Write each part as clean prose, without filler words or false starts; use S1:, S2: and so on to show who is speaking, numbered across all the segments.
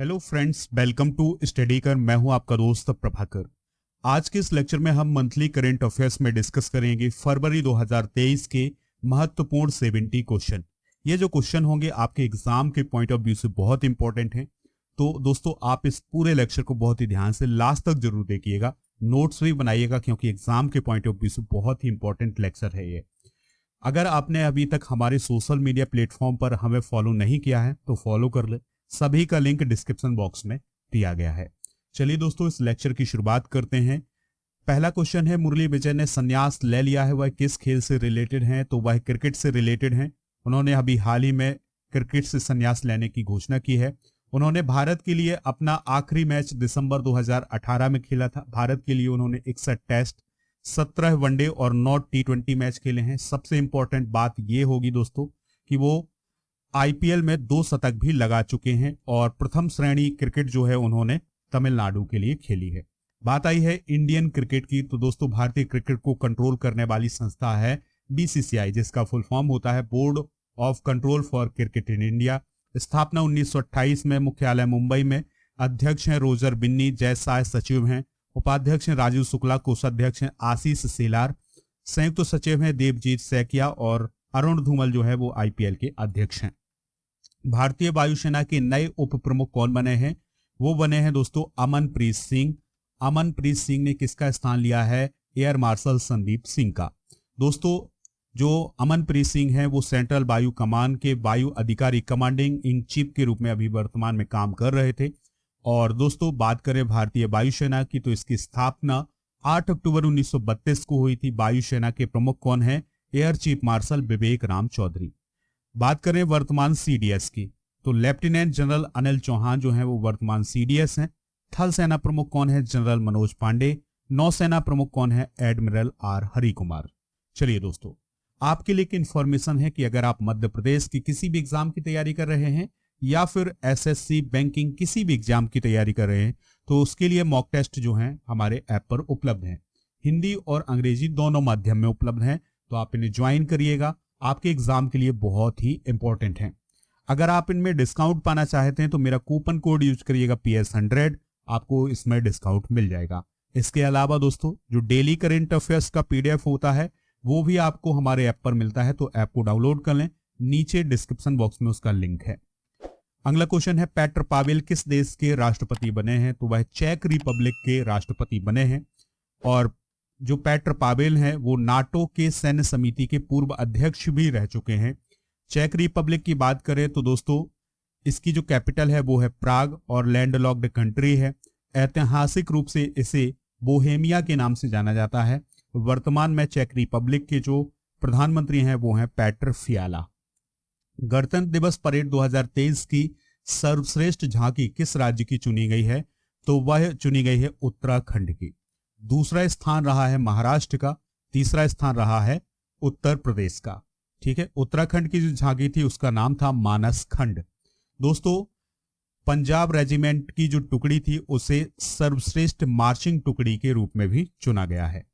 S1: Hello friends, welcome to study कर। मैं हूं आपका दोस्त प्रभाकर। आज के इस लेक्चर में हम मंथली करंट अफेयर्स में डिस्कस करेंगे फरवरी 2023 के महत्वपूर्ण 70 क्वेश्चन। ये जो क्वेश्चन होंगे आपके एग्जाम के पॉइंट ऑफ व्यू से बहुत इंपॉर्टेंट हैं। तो दोस्तों, आप इस पूरे लेक्चर को बहुत ही ध्यान से लास्ट तक जरूर देखिएगा, नोट्स भी बनाइएगा, क्योंकि एग्जाम के पॉइंट ऑफ व्यू से बहुत ही इंपॉर्टेंट लेक्चर है ये। अगर आपने अभी तक हमारे सोशल मीडिया प्लेटफॉर्म पर हमें फॉलो नहीं किया है तो फॉलो कर ले, सभी का लिंक डिस्क्रिप्शन बॉक्स में दिया गया है। चलिए दोस्तों, इस लेक्चर की शुरुआत करते हैं। पहला क्वेश्चन है, मुरली विजय ने संन्यास ले लिया है, वह किस खेल से रिलेटेड हैं? तो वह क्रिकेट से रिलेटेड हैं। उन्होंने अभी हाल ही में क्रिकेट से संन्यास लेने की घोषणा की है। उन्होंने भारत के लिए अपना आखिरी मैच दिसंबर 2018 में खेला था। भारत के लिए उन्होंने 61 टेस्ट, 17 वनडे और 9 T20 मैच खेले हैं। सबसे इंपॉर्टेंट बात यह होगी दोस्तों कि वो आईपीएल में 2 शतक भी लगा चुके हैं और प्रथम श्रेणी क्रिकेट जो है उन्होंने तमिलनाडु के लिए खेली है। बात आई है इंडियन क्रिकेट की, तो दोस्तों भारतीय क्रिकेट को कंट्रोल करने वाली संस्था है बीसीसीआई, जिसका फुल फॉर्म होता है board of control for cricket in India. स्थापना 1928 में, मुख्यालय मुंबई में। अध्यक्ष हैं रोजर बिन्नी, जय शाह सचिव हैं, उपाध्यक्ष हैं राजीव शुक्ला, कोषाध्यक्ष हैं आशीष सेलार, संयुक्त सचिव हैं देवजीत सैकिया और अरुण धूमल जो है वो आईपीएल के अध्यक्ष हैं। भारतीय वायुसेना के नए उप प्रमुख कौन बने हैं? वो बने हैं दोस्तों अमनप्रीत सिंह। अमनप्रीत सिंह ने किसका स्थान लिया है? एयर मार्शल संदीप सिंह का। दोस्तों, जो अमनप्रीत सिंह हैं वो सेंट्रल वायु कमान के वायु अधिकारी, कमांडिंग इन चीफ के रूप में अभी वर्तमान में काम कर रहे थे। और दोस्तों, बात करें भारतीय वायुसेना की, तो इसकी स्थापना 8 अक्टूबर 1932 को हुई थी। वायुसेना के प्रमुख कौन है? एयर चीफ मार्शल विवेक राम चौधरी। बात करें वर्तमान सीडीएस की, तो लेफ्टिनेंट जनरल अनिल चौहान जो हैं वो वर्तमान सीडीएस हैं। थल सेना प्रमुख कौन है? जनरल मनोज पांडे। नौसेना प्रमुख कौन है? Admiral R Hari Kumar. चलिए दोस्तों, आपके लिए एक इंफॉर्मेशन है कि अगर आप मध्य प्रदेश की किसी भी एग्जाम की तैयारी कर रहे हैं या फिर एसएससी बैंकिंग किसी भी एग्जाम की तैयारी कर रहे हैं, तो उसके लिए मॉक टेस्ट जो हैं हमारे ऐप पर उपलब्ध हैं। हिंदी और अंग्रेजी दोनों माध्यम में उपलब्ध हैं, तो आप इन्हें ज्वाइन करिएगा, आपके एग्जाम के लिए बहुत ही इंपॉर्टेंट हैं। अगर आप इनमें डिस्काउंट पाना चाहते हैं तो मेरा कूपन कोड यूज करिएगा PS100, आपको इसमें डिस्काउंट मिल जाएगा। इसके अलावा दोस्तों, जो डेली करंट अफेयर्स का PDF होता है वो भी आपको हमारे ऐप पर मिलता है, तो ऐप को डाउनलोड कर लें, नीचे डिस्क्रिप्शन बॉक्स में उसका लिंक है। अगला क्वेश्चन है, पेट्र पावेल किस देश के राष्ट्रपति बने हैं? तो वह चेक रिपब्लिक के राष्ट्रपति बने हैं। और जो पेट्र पावेल हैं वो नाटो के सैन्य समिति के पूर्व अध्यक्ष भी रह चुके हैं। चेक रिपब्लिक की बात करें तो दोस्तों, इसकी जो कैपिटल है वो है प्राग और लैंडलॉक्ड कंट्री है। ऐतिहासिक रूप से इसे बोहेमिया के नाम से जाना जाता है। वर्तमान में चेक रिपब्लिक के जो प्रधानमंत्री हैं वो हैं पेट्र फियाला। गणतंत्र दिवस परेड 2023 की सर्वश्रेष्ठ झांकी किस राज्य की चुनी गई है? तो वह चुनी गई है उत्तराखंड की। दूसरा स्थान रहा है महाराष्ट्र का, तीसरा स्थान रहा है उत्तर प्रदेश का। ठीक है, उत्तराखंड की जो झांकी थी उसका नाम था मानस खंड। दोस्तों, पंजाब रेजिमेंट की जो टुकड़ी थी उसे सर्वश्रेष्ठ मार्चिंग टुकड़ी के रूप में भी चुना गया है।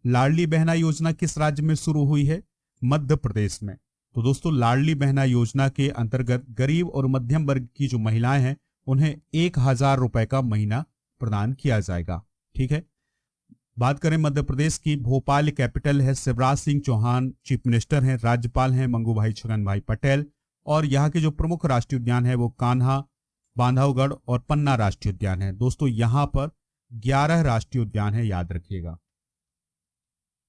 S1: लाडली बहना योजना किस राज्य में शुरू हुई है? मध्य प्रदेश में। तो दोस्तों, लाडली बहना योजना के अंतर्गत गरीब और मध्यम वर्ग की जो महिलाएं हैं उन्हें 1000 रुपए का महीना प्रदान किया जाएगा। ठीक है, बात करें मध्य प्रदेश की, भोपाल कैपिटल है, शिवराज सिंह चौहान चीफ मिनिस्टर हैं, राज्यपाल हैं मंगू भाई छगन भाई पटेल। और यहाँ के जो प्रमुख राष्ट्रीय उद्यान है वो कान्हा, बांधवगढ़ और पन्ना राष्ट्रीय उद्यान है। दोस्तों, यहाँ पर 11 राष्ट्रीय उद्यान है, याद रखिएगा।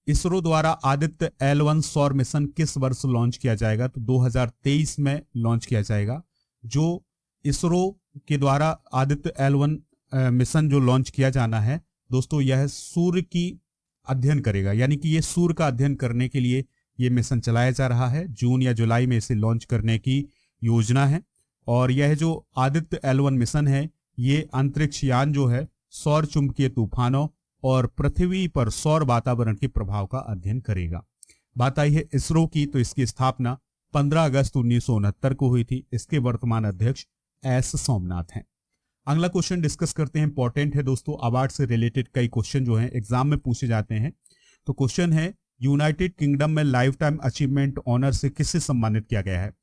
S1: इसरो द्वारा आदित्य L1 सौर मिशन किस वर्ष लॉन्च किया जाएगा? तो 2023 में लॉन्च किया जाएगा। जो इसरो के द्वारा आदित्य L1 मिशन जो लॉन्च किया जाना है दोस्तों, यह सूर्य की अध्ययन करेगा, यानी कि ये सूर्य का अध्ययन करने के लिए ये मिशन चलाया जा रहा है। जून या जुलाई में इसे लॉन्च करने की योजना है। और यह जो आदित्य L1 मिशन है ये अंतरिक्ष यान जो है सौर चुंबकीय तूफानों और पृथ्वी पर सौर वातावरण के प्रभाव का अध्ययन करेगा। बात आई है इसरो की, तो इसकी स्थापना 15 अगस्त 1969 को हुई थी। इसके वर्तमान अध्यक्ष S सोमनाथ हैं। अगला क्वेश्चन डिस्कस करते हैं, इंपॉर्टेंट है दोस्तों, अवार्ड से रिलेटेड कई क्वेश्चन जो हैं एग्जाम में पूछे जाते हैं। तो क्वेश्चन है, यूनाइटेड किंगडम में लाइफ टाइम अचीवमेंट ऑनर से किसे सम्मानित किया गया है?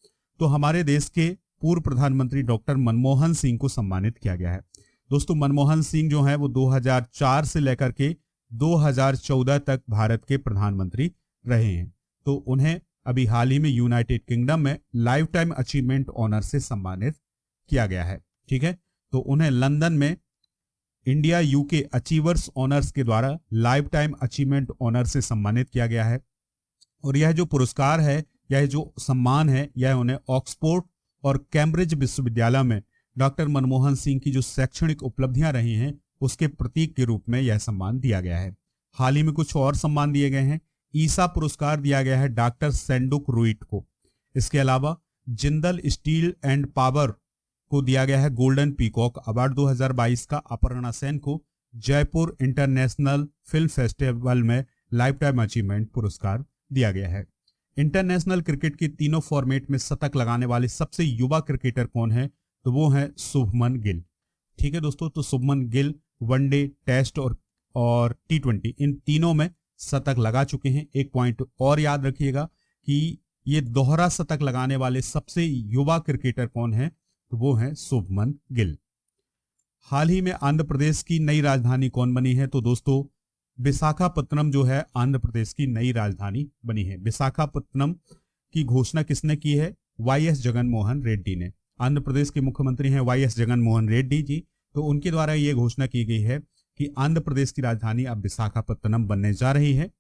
S1: तो हमारे देश के पूर्व प्रधानमंत्री डॉक्टर मनमोहन सिंह को सम्मानित किया गया है। दोस्तों मनमोहन सिंह जो हैं वो 2004 से लेकर के 2014 तक भारत के प्रधानमंत्री रहे हैं। तो उन्हें अभी हाल ही में यूनाइटेड किंगडम में लाइफ टाइम अचीवमेंट ऑनर से सम्मानित किया गया है। ठीक है, तो उन्हें लंदन में इंडिया यूके अचीवर्स ऑनर्स के द्वारा लाइफ टाइम अचीवमेंट ऑनर से सम्मानित किया गया है। और यह जो पुरस्कार है, यह जो सम्मान है, यह उन्हें ऑक्सफोर्ड और कैम्ब्रिज विश्वविद्यालय में डॉक्टर मनमोहन सिंह की जो शैक्षणिक उपलब्धियां रही हैं उसके प्रतीक के रूप में यह सम्मान दिया गया है। हाल ही में कुछ और सम्मान दिए गए हैं। ईसा पुरस्कार दिया गया है डॉक्टर सेंडुक रुइट को। इसके अलावा जिंदल स्टील एंड पावर को दिया गया है गोल्डन पीकॉक अवार्ड 2022 का। अपर्णा सेन को जयपुर इंटरनेशनल फिल्म फेस्टिवल में लाइफ टाइम अचीवमेंट पुरस्कार दिया गया है। इंटरनेशनल क्रिकेट के तीनों फॉर्मेट में शतक लगाने वाले सबसे युवा क्रिकेटर कौन है? तो वो है शुभमन गिल। ठीक है दोस्तों, तो शुभमन गिल वनडे, टेस्ट और T20 इन तीनों में शतक लगा चुके हैं। एक पॉइंट और याद रखिएगा कि ये दोहरा शतक लगाने वाले सबसे युवा क्रिकेटर कौन है? तो वो है शुभमन गिल। हाल ही में आंध्र प्रदेश की नई राजधानी कौन बनी है? तो दोस्तों विशाखापत्तनम जो है आंध्र प्रदेश की नई राजधानी बनी है। विशाखापत्तनम की घोषणा किसने की है? YS जगनमोहन रेड्डी ने। आंध्र प्रदेश के मुख्यमंत्री हैं YS जगनमोहन रेड्डी जी। तो उनके द्वारा यह घोषणा की गई है कि आंध्र प्रदेश की राजधानी अब विशाखापत्तनम बनने जा रही है।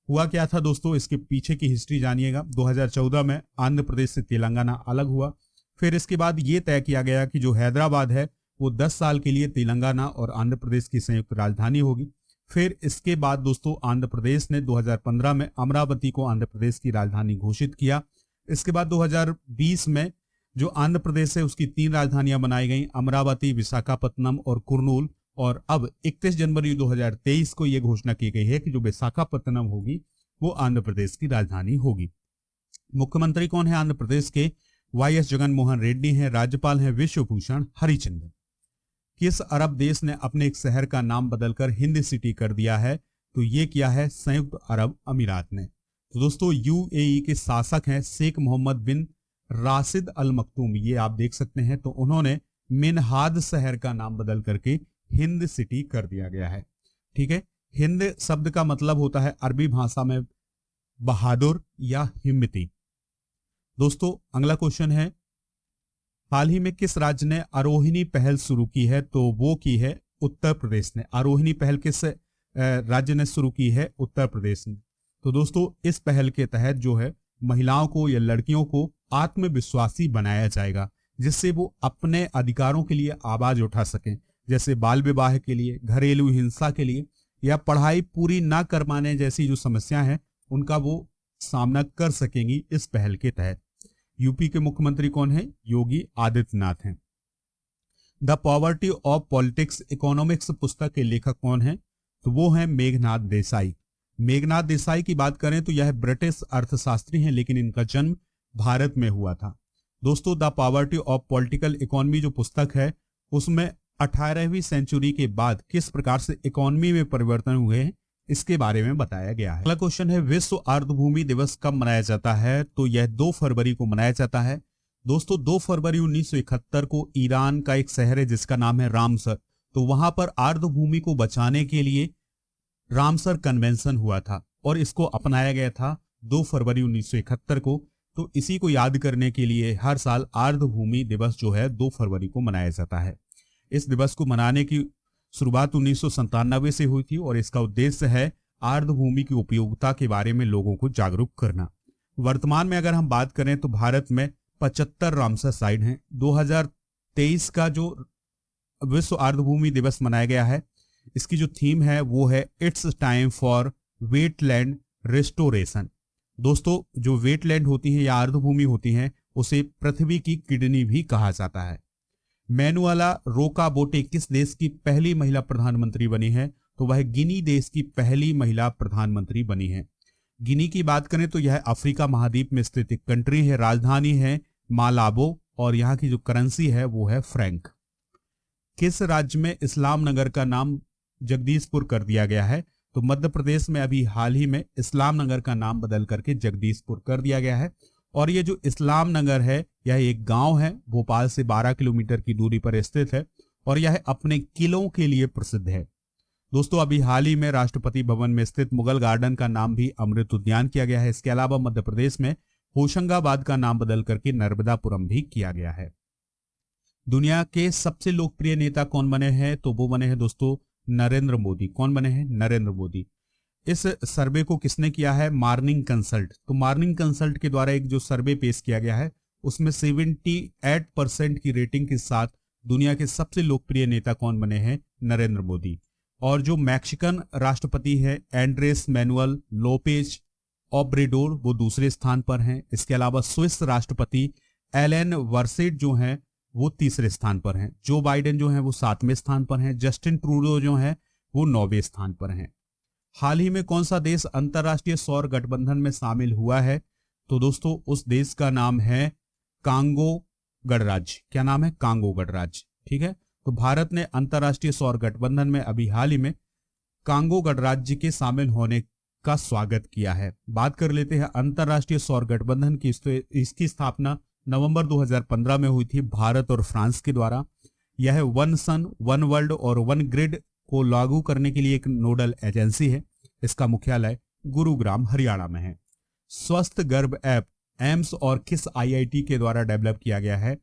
S1: हुआ क्या था दोस्तों, इसके पीछे की हिस्ट्री जानिएगा। 2014 में आंध्र प्रदेश से तेलंगाना अलग हुआ। फिर इसके बाद ये तय किया गया कि जो हैदराबाद है वो 10 साल के लिए तेलंगाना और आंध्र प्रदेश की संयुक्त राजधानी होगी। फिर इसके बाद दोस्तों आंध्र प्रदेश ने 2015 में अमरावती को आंध्र प्रदेश की राजधानी घोषित किया। इसके बाद 2020 में जो आंध्र प्रदेश है उसकी 3 राजधानियां बनाई गई, अमरावती, विशाखापत्तनम और कुर्नूल। और अब 31 जनवरी 2023 को यह घोषणा की गई है कि जो विशाखापत्तनम होगी वो आंध्र प्रदेश की राजधानी होगी। मुख्यमंत्री कौन है आंध्र प्रदेश के? YS जगनमोहन रेड्डी हैं। राज्यपाल हैं विश्वभूषण हरिचंदन। किस अरब देश ने अपने एक शहर का नाम बदलकर हिंद सिटी कर दिया है? तो ये किया है संयुक्त अरब अमीरात ने। तो दोस्तों UAE के शासक हैं शेख मोहम्मद बिन राशिद अल मखतूम, ये आप देख सकते हैं। तो उन्होंने मिनहाद शहर का नाम बदल करके हिंद सिटी कर दिया गया है। ठीक है, हिंद शब्द का मतलब होता है अरबी भाषा में बहादुर या हिम्मती। दोस्तों अगला क्वेश्चन है, हाल ही में किस राज्य ने आरोहिणी पहल शुरू की है? तो वो की है उत्तर प्रदेश ने। आरोहिणी पहल किस राज्य ने शुरू की है? उत्तर प्रदेश ने। तो दोस्तों इस पहल के तहत जो है महिलाओं को या लड़कियों को आत्मविश्वासी बनाया जाएगा, जिससे वो अपने अधिकारों के लिए आवाज उठा सकें, जैसे बाल विवाह के लिए, घरेलू हिंसा के लिए या पढ़ाई पूरी ना कर पाने जैसी जो समस्या है उनका वो सामना कर सकेंगी इस पहल के तहत। यूपी के मुख्यमंत्री कौन है? योगी आदित्यनाथ हैं। The poverty of politics economics पुस्तक के लेखक कौन है? तो वो है मेघनाथ देसाई। मेघनाथ देसाई की बात करें तो यह ब्रिटिश अर्थशास्त्री हैं, लेकिन इनका जन्म भारत में हुआ था। दोस्तों the poverty of political economy जो पुस्तक है उसमें 18वीं सेंचुरी के बाद किस प्रकार से इकोनॉमी में परिवर्तन हुए हैं इसके बारे में बताया गया है। अगला क्वेश्चन है, विश्व आर्द्रभूमि दिवस कब मनाया जाता है? तो यह 2 फरवरी को मनाया जाता है। दोस्तों 2 फरवरी 1971 को ईरान का एक शहर है जिसका नाम है रामसर, तो वहां पर आर्द्रभूमि को बचाने के लिए रामसर कन्वेंशन हुआ था और इसको अपनाया गया था 2 फरवरी 1971 को। तो इसी को याद करने के लिए हर साल आर्द्रभूमि दिवस जो है 2 फरवरी को मनाया जाता है। इस दिवस को मनाने की शुरुआत 1997 से हुई थी और इसका उद्देश्य है आर्द्रभूमि की उपयोगिता के बारे में लोगों को जागरूक करना। वर्तमान में अगर हम बात करें तो भारत में 75 रामसर साइट हैं। 2023 का जो विश्व आर्द्रभूमि दिवस मनाया गया है, इसकी जो थीम है वो है it's time for wetland restoration. दोस्तों जो वेटलैंड होती है या आर्द्रभूमि होती हैं उसे पृथ्वी की किडनी भी कहा जाता है। मैनुअला रोकाबोटे किस देश की पहली महिला प्रधानमंत्री बनी है? तो वह गिनी देश की पहली महिला प्रधानमंत्री बनी है। गिनी की बात करें तो यह अफ्रीका महाद्वीप में स्थित एक कंट्री है। राजधानी है मालाबो और यहाँ की जो करेंसी है वो है फ्रैंक। किस राज्य में इस्लाम नगर का नाम जगदीशपुर कर दिया गया है? तो मध्य प्रदेश में अभी हाल ही में इस्लाम नगर का नाम बदल करके जगदीशपुर कर दिया गया है। और ये जो इस्लाम नगर है यह एक गांव है, भोपाल से 12 किलोमीटर की दूरी पर स्थित है और यह अपने किलों के लिए प्रसिद्ध है। दोस्तों अभी हाल ही में राष्ट्रपति भवन में स्थित मुगल गार्डन का नाम भी अमृत उद्यान किया गया है। इसके अलावा मध्य प्रदेश में होशंगाबाद का नाम बदल करके नर्मदापुरम भी किया गया है। दुनिया के सबसे लोकप्रिय नेता कौन बने हैं? तो वो बने हैं दोस्तों नरेंद्र मोदी। कौन बने हैं? नरेंद्र मोदी। इस सर्वे को किसने किया है? Morning consult. तो मार्निंग कंसल्ट के द्वारा एक जो सर्वे पेश किया गया है उसमें 78% की रेटिंग के साथ दुनिया के सबसे लोकप्रिय नेता कौन बने हैं? नरेंद्र मोदी। और जो मैक्सिकन राष्ट्रपति है एंड्रेस मैनुअल लोपेज ओब्रेडोर, वो दूसरे स्थान पर हैं। इसके अलावा स्विस राष्ट्रपति एलेन वर्सेट जो हैं वो तीसरे स्थान पर हैं। जो बाइडेन जो हैं वो 7वें स्थान पर हैं। जस्टिन ट्रूडो जो हैं वो 9वें स्थान पर हैं। हाल ही में कौन सा देश अंतर्राष्ट्रीय सौर गठबंधन में शामिल हुआ है? तो दोस्तों उस देश का नाम है कांगो गणराज्य। क्या नाम है? कांगो गणराज्य। ठीक है, तो भारत ने अंतर्राष्ट्रीय सौर गठबंधन में अभी हाल ही में कांगो गणराज्य के शामिल होने का स्वागत किया है। बात कर लेते हैं अंतर्राष्ट्रीय सौर गठबंधन की। इसकी स्थापना नवंबर 2015 में हुई थी भारत और फ्रांस के द्वारा। यह वन सन वन वर्ल्ड और वन ग्रिड को लागू करने के लिए एक नोडल एजेंसी है। इसका मुख्यालय गुरुग्राम हरियाणा में है। स्वस्थ गर्भ ऐप एम्स और किस आईआईटी के द्वारा डेवलप किया गया है?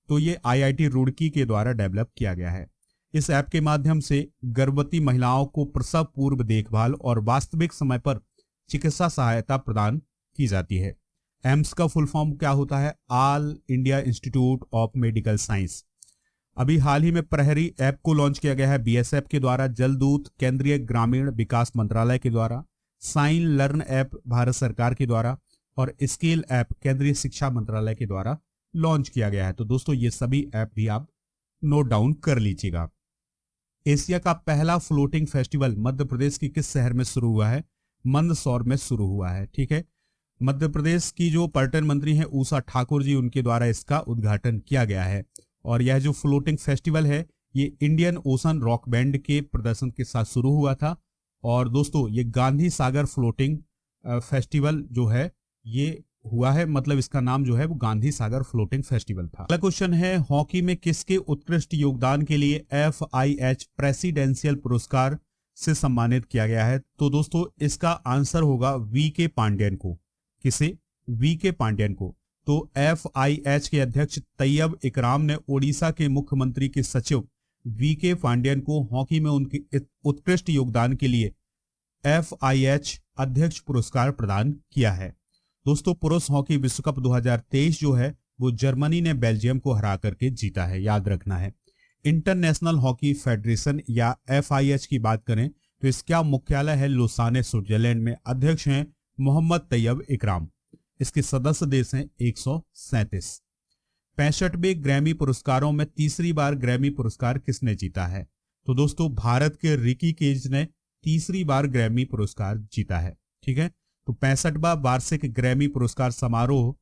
S1: तो ये आईआईटी रुड़की के द्वारा डेवलप किया गया है। इस ऐप के माध्यम से गर्भवती महिलाओं को प्रसव पूर्व देखभाल और वास्तविक समय पर चिकित्सा सहायता प्रदान की जाती है। एम्स का फुल फॉर्म क्या होता है? All India institute of medical science. अभी हाल ही में प्रहरी ऐप को लॉन्च किया गया है बीएसएफ के द्वारा, जलदूत केंद्रीय ग्रामीण विकास मंत्रालय के द्वारा, साइन लर्न ऐप भारत सरकार के द्वारा और स्केल ऐप केंद्रीय शिक्षा मंत्रालय के द्वारा लॉन्च किया गया है। तो दोस्तों ये सभी ऐप भी आप नोट डाउन कर लीजिएगा। एशिया का पहला फ्लोटिंग फेस्टिवल मध्य प्रदेश के किस शहर में शुरू हुआ है? मंदसौर में शुरू हुआ है। ठीक है, मध्य प्रदेश की जो पर्यटन मंत्री हैं उषा ठाकुर जी, उनके द्वारा इसका उद्घाटन किया गया है। और यह जो फ्लोटिंग फेस्टिवल है ये इंडियन ओशन रॉक बैंड के प्रदर्शन के साथ शुरू हुआ था। और दोस्तों ये गांधी सागर फ्लोटिंग फेस्टिवल जो है ये हुआ है, मतलब इसका नाम जो है वो गांधी सागर फ्लोटिंग फेस्टिवल था। अगला क्वेश्चन है हॉकी में किसके उत्कृष्ट योगदान के लिए FIH प्रेसिडेंशियल पुरस्कार से सम्मानित किया गया है? तो दोस्तों इसका आंसर होगा VK पांड्यन को। किसे? VK पांड्यन को। तो FIH के अध्यक्ष तैयब इकराम ने ओडिशा के मुख्यमंत्री के सचिव VK पांड्यन को हॉकी में उनके उत्कृष्ट योगदान के लिए FIH अध्यक्ष पुरस्कार प्रदान किया है। दोस्तों पुरुष हॉकी विश्व कप 2023 जो है वो जर्मनी ने बेल्जियम को हरा करके जीता है, याद रखना है। इंटरनेशनल हॉकी फेडरेशन या FIH की बात करें तो इसका मुख्यालय है लुसाने स्विट्जरलैंड में। अध्यक्ष हैं मोहम्मद तैयब इकराम। इसके सदस्य देश हैं 137। 65वें ग्रैमी पुरस्कारों में तीसरी बार ग्रैमी पुरस्कार किसने जीता है? तो दोस्तों भारत के रिकी केज ने तीसरी बार ग्रैमी पुरस्कार जीता है। ठीक है, तो 65वां वार्षिक ग्रैमी पुरस्कार समारोह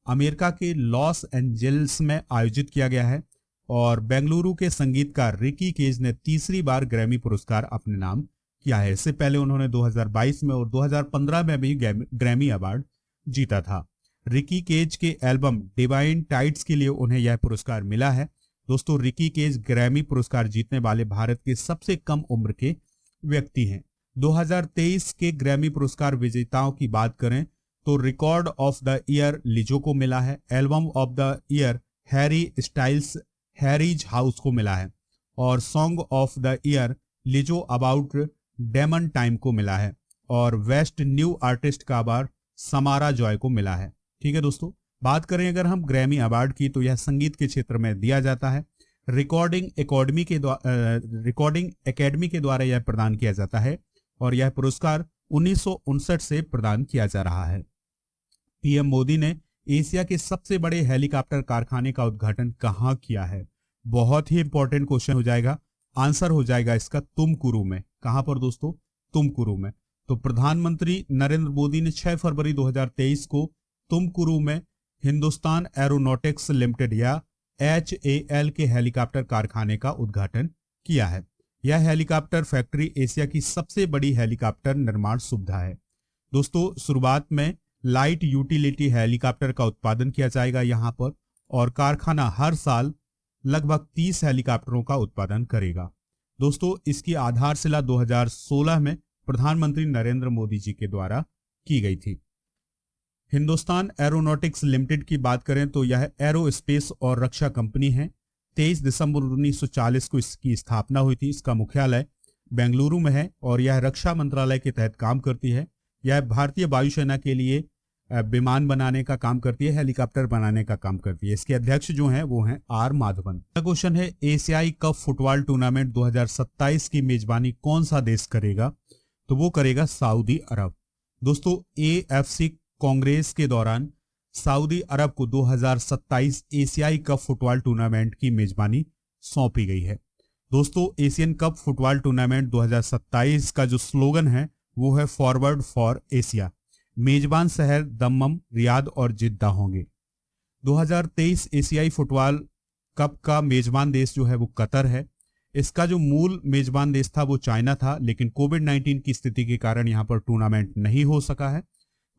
S1: अमेरिका के लॉस एंजल्स में आयोजित किया गया है और बेंगलुरु के संगीतकार रिकी केज ने तीसरी बार ग्रैमी पुरस्कार अपने नाम किया है। इससे पहले उन्होंने 2022 में और 2015 में भी ग्रैमी अवार्ड जीता था। रिकी केज के एल्बम डिवाइन टाइड्स के लिए उन्हें यह पुरस्कार मिला है। दोस्तों रिकी केज ग्रैमी पुरस्कार जीतने वाले भारत के सबसे कम उम्र के व्यक्ति हैं। 2023 के ग्रैमी पुरस्कार विजेताओं की बात करें तो record of the year Lizzo को मिला है। Album of the year Harry Styles Harry's house को मिला है और song of the year Lizzo about damn time को मिला है और बेस्ट न्यू आर्टिस्ट का अवार्ड समारा जॉय को मिला है। ठीक है दोस्तों, बात करें अगर हम ग्रैमी अवार्ड की तो यह संगीत के क्षेत्र में दिया जाता है। रिकॉर्डिंग एकेडमी के द्वारा यह प्रदान किया जाता है और यह पुरस्कार 1959 से प्रदान किया जा रहा है। पीएम मोदी ने एशिया के सबसे बड़े हेलीकॉप्टर कारखाने का उद्घाटन कहाँ किया है? बहुत ही इंपॉर्टेंट क्वेश्चन हो जाएगा। आंसर हो जाएगा इसका तुमकुरू में। कहां पर दोस्तों? तुमकुरू में। तो प्रधानमंत्री नरेंद्र मोदी ने 6 फरवरी 2023 को तुमकुरू में हिंदुस्तान एरोनॉटिक्स लिमिटेड या HAL के हेलीकॉप्टर कारखाने का उद्घाटन किया है। यह हेलीकॉप्टर फैक्ट्री एशिया की सबसे बड़ी हेलीकॉप्टर निर्माण सुविधा है। दोस्तों शुरुआत में लाइट यूटिलिटी हेलीकॉप्टर का उत्पादन किया जाएगा यहाँ पर और कारखाना हर साल लगभग 30 हेलीकॉप्टरों का उत्पादन करेगा। दोस्तों, इसकी आधारशिला 2016 में प्रधानमंत्री नरेंद्र मोदी जी के द्वारा की गई थी। हिंदुस्तान एरोनॉटिक्स लिमिटेड की बात करें तो यह एरोस्पेस और रक्षा कंपनी है। 23 दिसंबर 1940 को इसकी स्थापना हुई थी। इसका मुख्यालय बेंगलुरु में है और यह रक्षा मंत्रालय के तहत काम करती है। यह भारतीय वायुसेना के लिए विमान बनाने का काम करती है, हेलीकॉप्टर बनाने का काम करती है। इसके अध्यक्ष जो हैं वो हैं आर माधवन। अगला क्वेश्चन है, एशियाई कप फुटबॉल टूर्नामेंट 2027 की मेजबानी कौन सा देश करेगा? तो वो करेगा सऊदी अरब। दोस्तों, AFC कांग्रेस के दौरान सऊदी अरब को 2027 एशियाई कप फुटबॉल टूर्नामेंट की मेजबानी सौंपी गई है। दोस्तों, एशियन कप फुटबॉल टूर्नामेंट 2027 का जो स्लोगन है वो है फॉरवर्ड फॉर एशिया। मेजबान शहर दम्मम, रियाद और जिद्दा होंगे। 2023 एशियाई फुटबॉल कप का मेजबान देश जो है वो कतर है। इसका जो मूल मेजबान देश था वो चाइना था, लेकिन कोविड-19 की स्थिति के कारण यहाँ पर टूर्नामेंट नहीं हो सका है,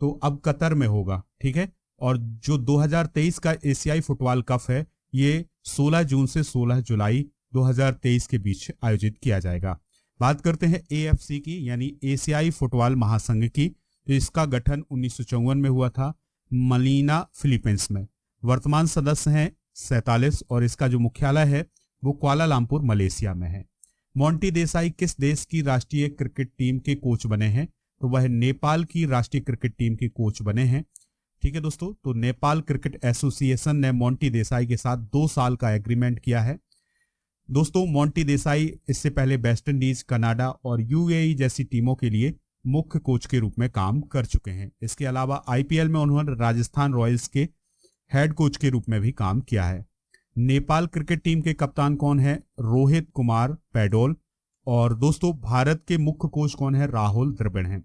S1: तो अब कतर में होगा। ठीक है। और जो 2023 का एशियाई फुटबॉल कप है ये 16 जून से 16 जुलाई 2023 के बीच आयोजित किया जाएगा। बात करते हैं AFC की, यानी एशियाई फुटबॉल महासंघ की। तो इसका गठन 1954 में हुआ था मनीला, फिलीपींस में। वर्तमान सदस्य हैं 47 और इसका जो मुख्यालय है वो कुआलालंपुर, मलेशिया में है। मोंटी देसाई किस देश की राष्ट्रीय क्रिकेट टीम के कोच बने हैं? तो वह नेपाल की राष्ट्रीय क्रिकेट टीम के कोच बने हैं। ठीक है दोस्तों, तो नेपाल क्रिकेट एसोसिएशन ने मोंटी देसाई के साथ 2 साल का एग्रीमेंट किया है। दोस्तों, मोंटी देसाई इससे पहले वेस्ट इंडीज, कनाडा और UAE जैसी टीमों के लिए मुख्य कोच के रूप में काम कर चुके हैं। इसके अलावा IPL में उन्होंने राजस्थान रॉयल्स के हेड कोच के रूप में भी काम किया है। नेपाल क्रिकेट टीम के कप्तान कौन है? रोहित कुमार पैडोल। और दोस्तों, भारत के मुख्य कोच कौन है? राहुल द्रविड़ हैं।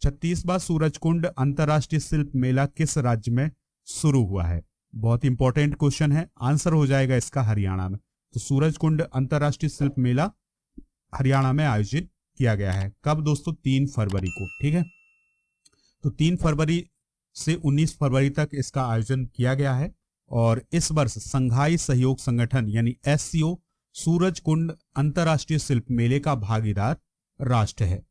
S1: 36वां सूरजकुंड अंतर्राष्ट्रीय शिल्प मेला किस राज्य में शुरू हुआ है? बहुत इंपॉर्टेंट क्वेश्चन है। आंसर हो जाएगा इसका हरियाणा में। तो सूरजकुंड अंतर्राष्ट्रीय शिल्प मेला हरियाणा में आयोजित किया गया है। कब दोस्तों? 3 फरवरी को। ठीक है, तो 3 फरवरी से 19 फरवरी तक इसका आयोजन किया गया है। और इस वर्ष संघाई सहयोग संगठन यानी SCO सूरजकुंड अंतर्राष्ट्रीय शिल्प मेले का भागीदार राष्ट्र है।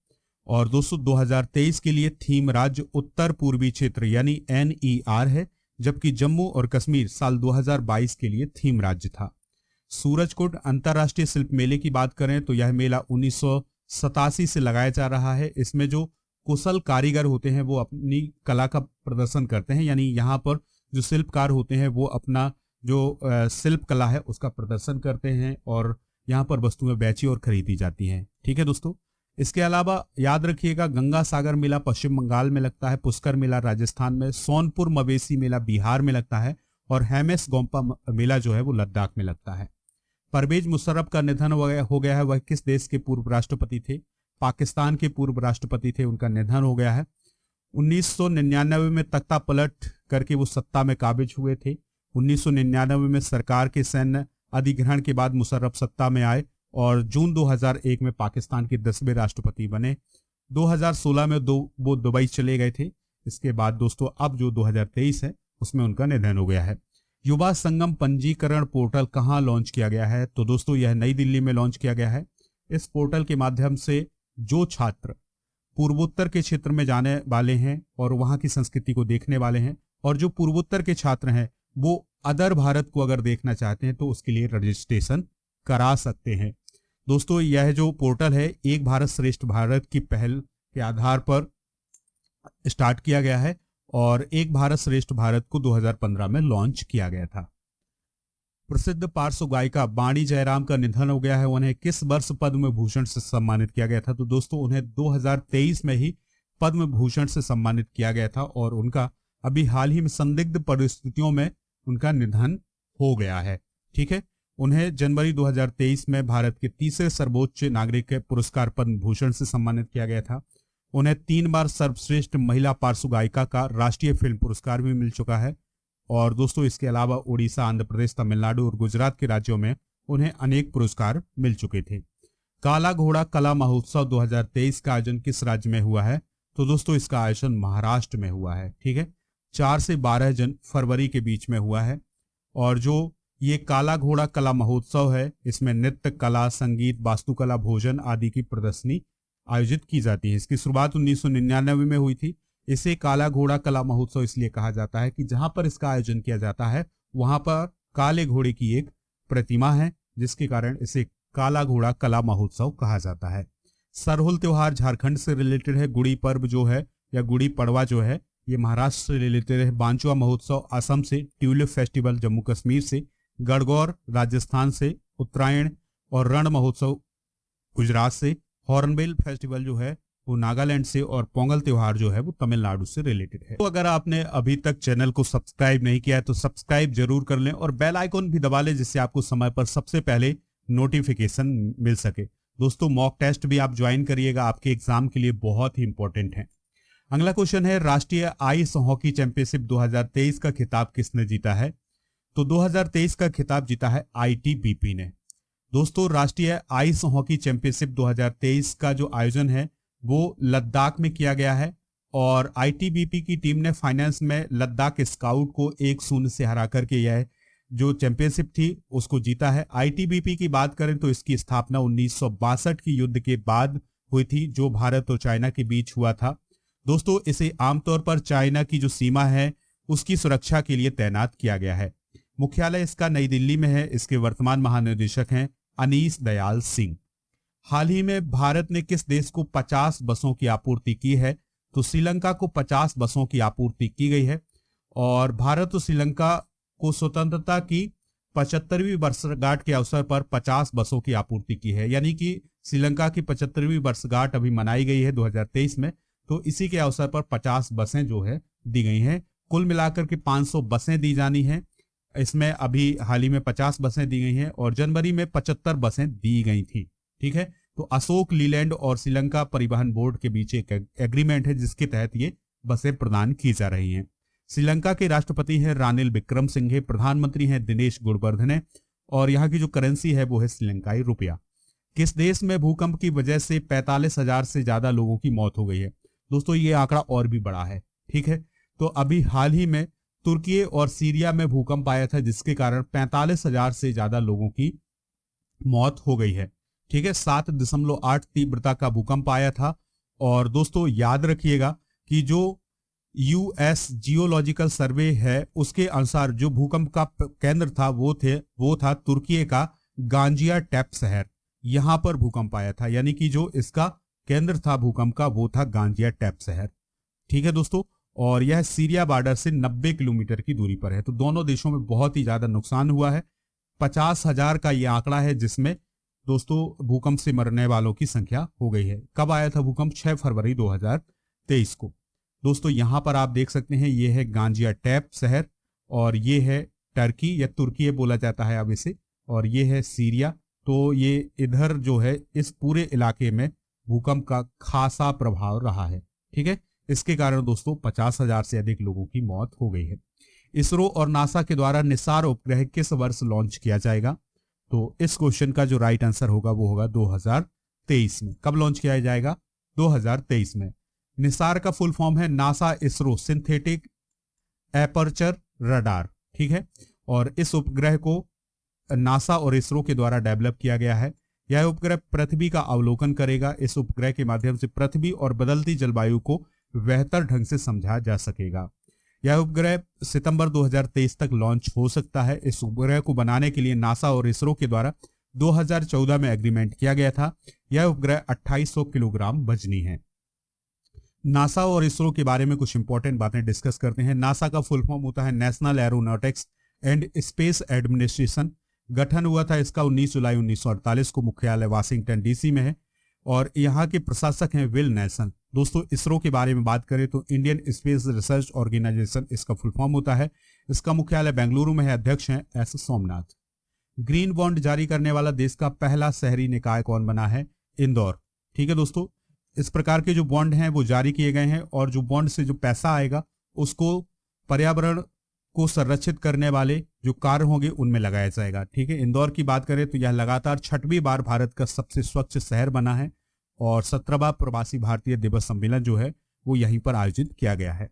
S1: और दोस्तों, 2023 के लिए थीम राज्य उत्तर पूर्वी क्षेत्र यानी NER है, जबकि जम्मू और कश्मीर साल 2022 के लिए थीम राज्य था। सूरजकुंड अंतर्राष्ट्रीय शिल्प मेले की बात करें तो यह मेला 1987 से लगाया जा रहा है। इसमें जो कुशल कारीगर होते हैं वो अपनी कला का प्रदर्शन करते हैं, यानी यहाँ पर जो शिल्पकार होते हैं वो अपना जो शिल्प कला है उसका प्रदर्शन करते हैं और यहाँ पर वस्तुएं बेची और खरीदी जाती हैं। ठीक है दोस्तों, इसके अलावा याद रखिएगा, गंगा सागर मेला पश्चिम बंगाल में लगता है, पुष्कर मेला राजस्थान में, सोनपुर मवेशी मेला बिहार में लगता है और हेमेस गोम्पा मेला जो है वो लद्दाख में लगता है। परवेज मुशर्रफ का निधन हो गया है। वह किस देश के पूर्व राष्ट्रपति थे? पाकिस्तान के पूर्व राष्ट्रपति थे, उनका निधन हो गया है। 1999 में तख्ता पलट करके वो सत्ता में काबिज हुए थे। 1999 में सरकार के सैन्य अधिग्रहण के बाद मुशर्रफ सत्ता में आए और जून 2001 में पाकिस्तान के 10वें राष्ट्रपति बने। 2016 में वो दुबई चले गए थे। इसके बाद दोस्तों अब जो 2023 है उसमें उनका निधन हो गया है। युवा संगम पंजीकरण पोर्टल कहाँ लॉन्च किया गया है? तो दोस्तों यह नई दिल्ली में लॉन्च किया गया है। इस पोर्टल के माध्यम से जो छात्र पूर्वोत्तर के क्षेत्र में जाने वाले हैं और वहाँ की संस्कृति को देखने वाले हैं और जो पूर्वोत्तर के छात्र हैं वो अदर भारत को अगर देखना चाहते हैं तो उसके लिए रजिस्ट्रेशन करा सकते हैं। दोस्तों यह जो पोर्टल है एक भारत श्रेष्ठ भारत की पहल के आधार पर स्टार्ट किया गया है और एक भारत श्रेष्ठ भारत को 2015 में लॉन्च किया गया था। प्रसिद्ध पार्श्व गायिका वाणी जयराम का निधन हो गया है। उन्हें किस वर्ष पद्म भूषण से सम्मानित किया गया था? तो दोस्तों उन्हें 2023 में ही पद्म भूषण से सम्मानित किया गया था और उनका अभी हाल ही में संदिग्ध परिस्थितियों में उनका निधन हो गया है। ठीक है, उन्हें जनवरी 2023 में भारत के तीसरे सर्वोच्च नागरिक पुरस्कार पद्म भूषण से सम्मानित किया गया था। उन्हें 3 बार सर्वश्रेष्ठ महिला पार्श्व गायिका का राष्ट्रीय फिल्म पुरस्कार भी मिल चुका है। और दोस्तों इसके अलावा उड़ीसा, आंध्र प्रदेश, तमिलनाडु और गुजरात के राज्यों में उन्हें अनेक पुरस्कार मिल चुके थे। काला घोड़ा कला महोत्सव 2023 का आयोजन किस राज्य में हुआ है? तो दोस्तों इसका आयोजन महाराष्ट्र में हुआ है। ठीक है, 4 से 12 फरवरी के बीच में हुआ है और जो ये काला घोड़ा कला महोत्सव है, इसमें नृत्य, कला, संगीत, वास्तुकला, भोजन आदि की प्रदर्शनी आयोजित की जाती है। इसकी शुरुआत 1999 में हुई थी। इसे काला घोड़ा कला महोत्सव इसलिए कहा जाता है कि जहां पर इसका आयोजन किया जाता है वहां पर काले घोड़े की एक प्रतिमा है, जिसके कारण इसे काला घोड़ा कला महोत्सव कहा जाता है। सरहुल त्योहार झारखंड से रिलेटेड है। गुड़ी पर्व जो है या गुड़ी पड़वा जो है ये महाराष्ट्र से रिलेटेड है। बांचुआ महोत्सव असम से, ट्यूलिप फेस्टिवल जम्मू कश्मीर से, गणगौर राजस्थान से, उत्तरायण और रण महोत्सव गुजरात से, हॉर्नबिल फेस्टिवल जो है वो नागालैंड से और पोंगल त्योहार जो है वो तमिलनाडु से रिलेटेड है। तो अगर आपने अभी तक चैनल को सब्सक्राइब नहीं किया है तो सब्सक्राइब जरूर कर लें और बेल आइकॉन भी दबा लें, जिससे आपको समय पर सबसे पहले नोटिफिकेशन मिल सके। दोस्तों मॉक टेस्ट भी आप ज्वाइन करिएगा, आपके एग्जाम के लिए बहुत ही इंपॉर्टेंट है। अगला क्वेश्चन है, राष्ट्रीय आइस हॉकी चैंपियनशिप 2023 का खिताब किसने जीता है? तो 2023 का खिताब जीता है आईटीबीपी ने। दोस्तों राष्ट्रीय आइस हॉकी चैंपियनशिप 2023 का जो आयोजन है वो लद्दाख में किया गया है और आईटीबीपी की टीम ने फाइनेंस में लद्दाख स्काउट को 1-0 से हरा करके यह जो चैंपियनशिप थी उसको जीता है। आईटीबीपी की बात करें तो इसकी स्थापना 1962 की युद्ध के बाद हुई थी, जो भारत और चाइना के बीच हुआ था। दोस्तों इसे आमतौर पर चाइना की जो सीमा है उसकी सुरक्षा के लिए तैनात किया गया है। मुख्यालय इसका नई दिल्ली में है। इसके वर्तमान महानिदेशक हैं अनीस दयाल सिंह। हाल ही में भारत ने किस देश को 50 बसों की आपूर्ति की है? तो श्रीलंका को 50 बसों की आपूर्ति की गई है और भारत और श्रीलंका को स्वतंत्रता की 75वीं वर्षगांठ के अवसर पर 50 बसों की आपूर्ति की है। यानी कि श्रीलंका की 75वीं वर्षगांठ अभी मनाई गई है 2023 में, तो इसी के अवसर पर 50 बसें जो है दी गई हैं। कुल मिलाकर के 500 बसें दी जानी हैं। इसमें अभी हाल ही में 50 बसें दी गई हैं और जनवरी में 75 बसें दी गई थी। ठीक है, तो अशोक लीलैंड और श्रीलंका परिवहन बोर्ड के बीच एक एग्रीमेंट है जिसके तहत ये बसें प्रदान की जा रही हैं। श्रीलंका के राष्ट्रपति हैं रानिल विक्रमसिंघे, प्रधानमंत्री हैं दिनेश गुणवर्धने और यहाँ की जो करेंसी है वो है श्रीलंकाई रुपया। किस देश में भूकंप की वजह से 45,000 से ज्यादा लोगों की मौत हो गई है? दोस्तों ये आंकड़ा और भी बड़ा है। ठीक है, तो अभी हाल ही में तुर्की और सीरिया में भूकंप आया था जिसके कारण 45,000 से ज्यादा लोगों की मौत हो गई है। ठीक है, 7.8 तीव्रता का भूकंप आया था। और दोस्तों याद रखिएगा कि जो यूएस जियोलॉजिकल सर्वे है उसके अनुसार जो भूकंप का केंद्र था वो था तुर्की का गांजियाटेप शहर। यहां पर भूकंप आया था, यानी कि जो इसका केंद्र था भूकंप का वो था गांजियाटेप शहर। ठीक है दोस्तों, और यह सीरिया बॉर्डर से 90 किलोमीटर की दूरी पर है। तो दोनों देशों में बहुत ही ज्यादा नुकसान हुआ है। 50,000 का यह आंकड़ा है जिसमें दोस्तों भूकंप से मरने वालों की संख्या हो गई है। कब आया था भूकंप? 6 फरवरी 2023 को। दोस्तों यहां पर आप देख सकते हैं ये है गांजियाटेप शहर और ये है टर्की या तुर्की बोला जाता है अब इसे, और ये है सीरिया। तो ये इधर जो है इस पूरे इलाके में भूकंप का खासा प्रभाव रहा है। ठीक है, इसके कारण दोस्तों 50,000 से अधिक लोगों की मौत हो गई है। इसरो और नासा के द्वारा निसार उपग्रह किस वर्ष लॉन्च किया जाएगा? तो इस क्वेश्चन का जो राइट आंसर होगा वो होगा 2023 में। कब लॉन्च किया जाएगा? 2023 में। निसार का फुल फॉर्म है NASA ISRO synthetic aperture radar. ठीक है, और इस उपग्रह को नासा और इसरो के द्वारा डेवलप किया गया है। यह उपग्रह पृथ्वी का अवलोकन करेगा। इस उपग्रह के माध्यम से पृथ्वी और बदलती जलवायु को बेहतर ढंग से समझा जा सकेगा। यह उपग्रह सितंबर 2023 तक लॉन्च हो सकता है। इस उपग्रह को बनाने के लिए नासा और इसरो के द्वारा 2014 में एग्रीमेंट किया गया था। यह उपग्रह 2800 किलोग्राम वजनी है। नासा और इसरो के बारे में कुछ इंपॉर्टेंट बातें डिस्कस करते हैं। नासा का फुल फॉर्म होता है national aeronautics and space administration. गठन हुआ था इसका 19 जुलाई 1948 को। मुख्यालय वाशिंगटन डीसी में है और यहाँ के प्रशासक हैं विल नेल्सन। दोस्तों इसरो के बारे में बात करें तो इंडियन स्पेस रिसर्च ऑर्गेनाइजेशन इसका फुल फॉर्म होता है। इसका मुख्यालय बेंगलुरु में है। अध्यक्ष हैं एस सोमनाथ। ग्रीन बॉन्ड जारी करने वाला देश का पहला शहरी निकाय कौन बना है? इंदौर। ठीक है दोस्तों, इस प्रकार के जो बॉन्ड हैं वो जारी किए गए हैं और जो बॉन्ड से जो पैसा आएगा उसको पर्यावरण को संरक्षित करने वाले जो कार्य होंगे उनमें लगाया जाएगा। ठीक है, इंदौर की बात करें तो यह लगातार 6वीं बार भारत का सबसे स्वच्छ शहर बना है और 17वां प्रवासी भारतीय दिवस सम्मेलन जो है वो यहीं पर आयोजित किया गया है।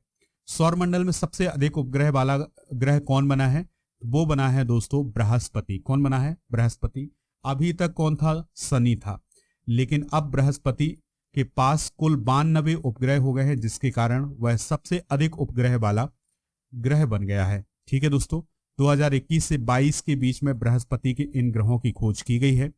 S1: सौर मंडल में सबसे अधिक उपग्रह वाला ग्रह कौन बना है? वो बना है दोस्तों बृहस्पति। कौन बना है? बृहस्पति। अभी तक कौन था? शनि था, लेकिन अब बृहस्पति के पास कुल 92 उपग्रह हो गए हैं, जिसके कारण वह सबसे अधिक उपग्रह वाला ग्रह बन गया है। ठीक है दोस्तों, 2021 से 22 के बीच में बृहस्पति के इन ग्रहों की खोज की गई है।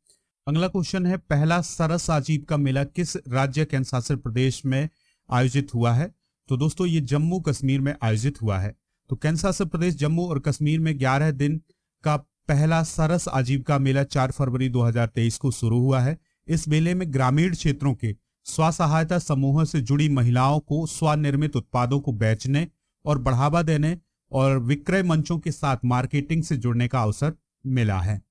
S1: अगला क्वेश्चन है, पहला सरस आजीव का मेला किस राज्य केंद्र शासित प्रदेश में आयोजित हुआ है? तो दोस्तों ये जम्मू कश्मीर में आयोजित हुआ है। तो केंद्र शासित प्रदेश जम्मू और कश्मीर में 11 दिन का पहला सरस आजीविका मेला 4 फरवरी 2023 को शुरू हुआ है। इस मेले में ग्रामीण क्षेत्रों के स्व सहायता समूहों से जुड़ी महिलाओं को स्वनिर्मित उत्पादों को बेचने और बढ़ावा देने और विक्रय मंचों के साथ मार्केटिंग से जुड़ने का अवसर मिला है।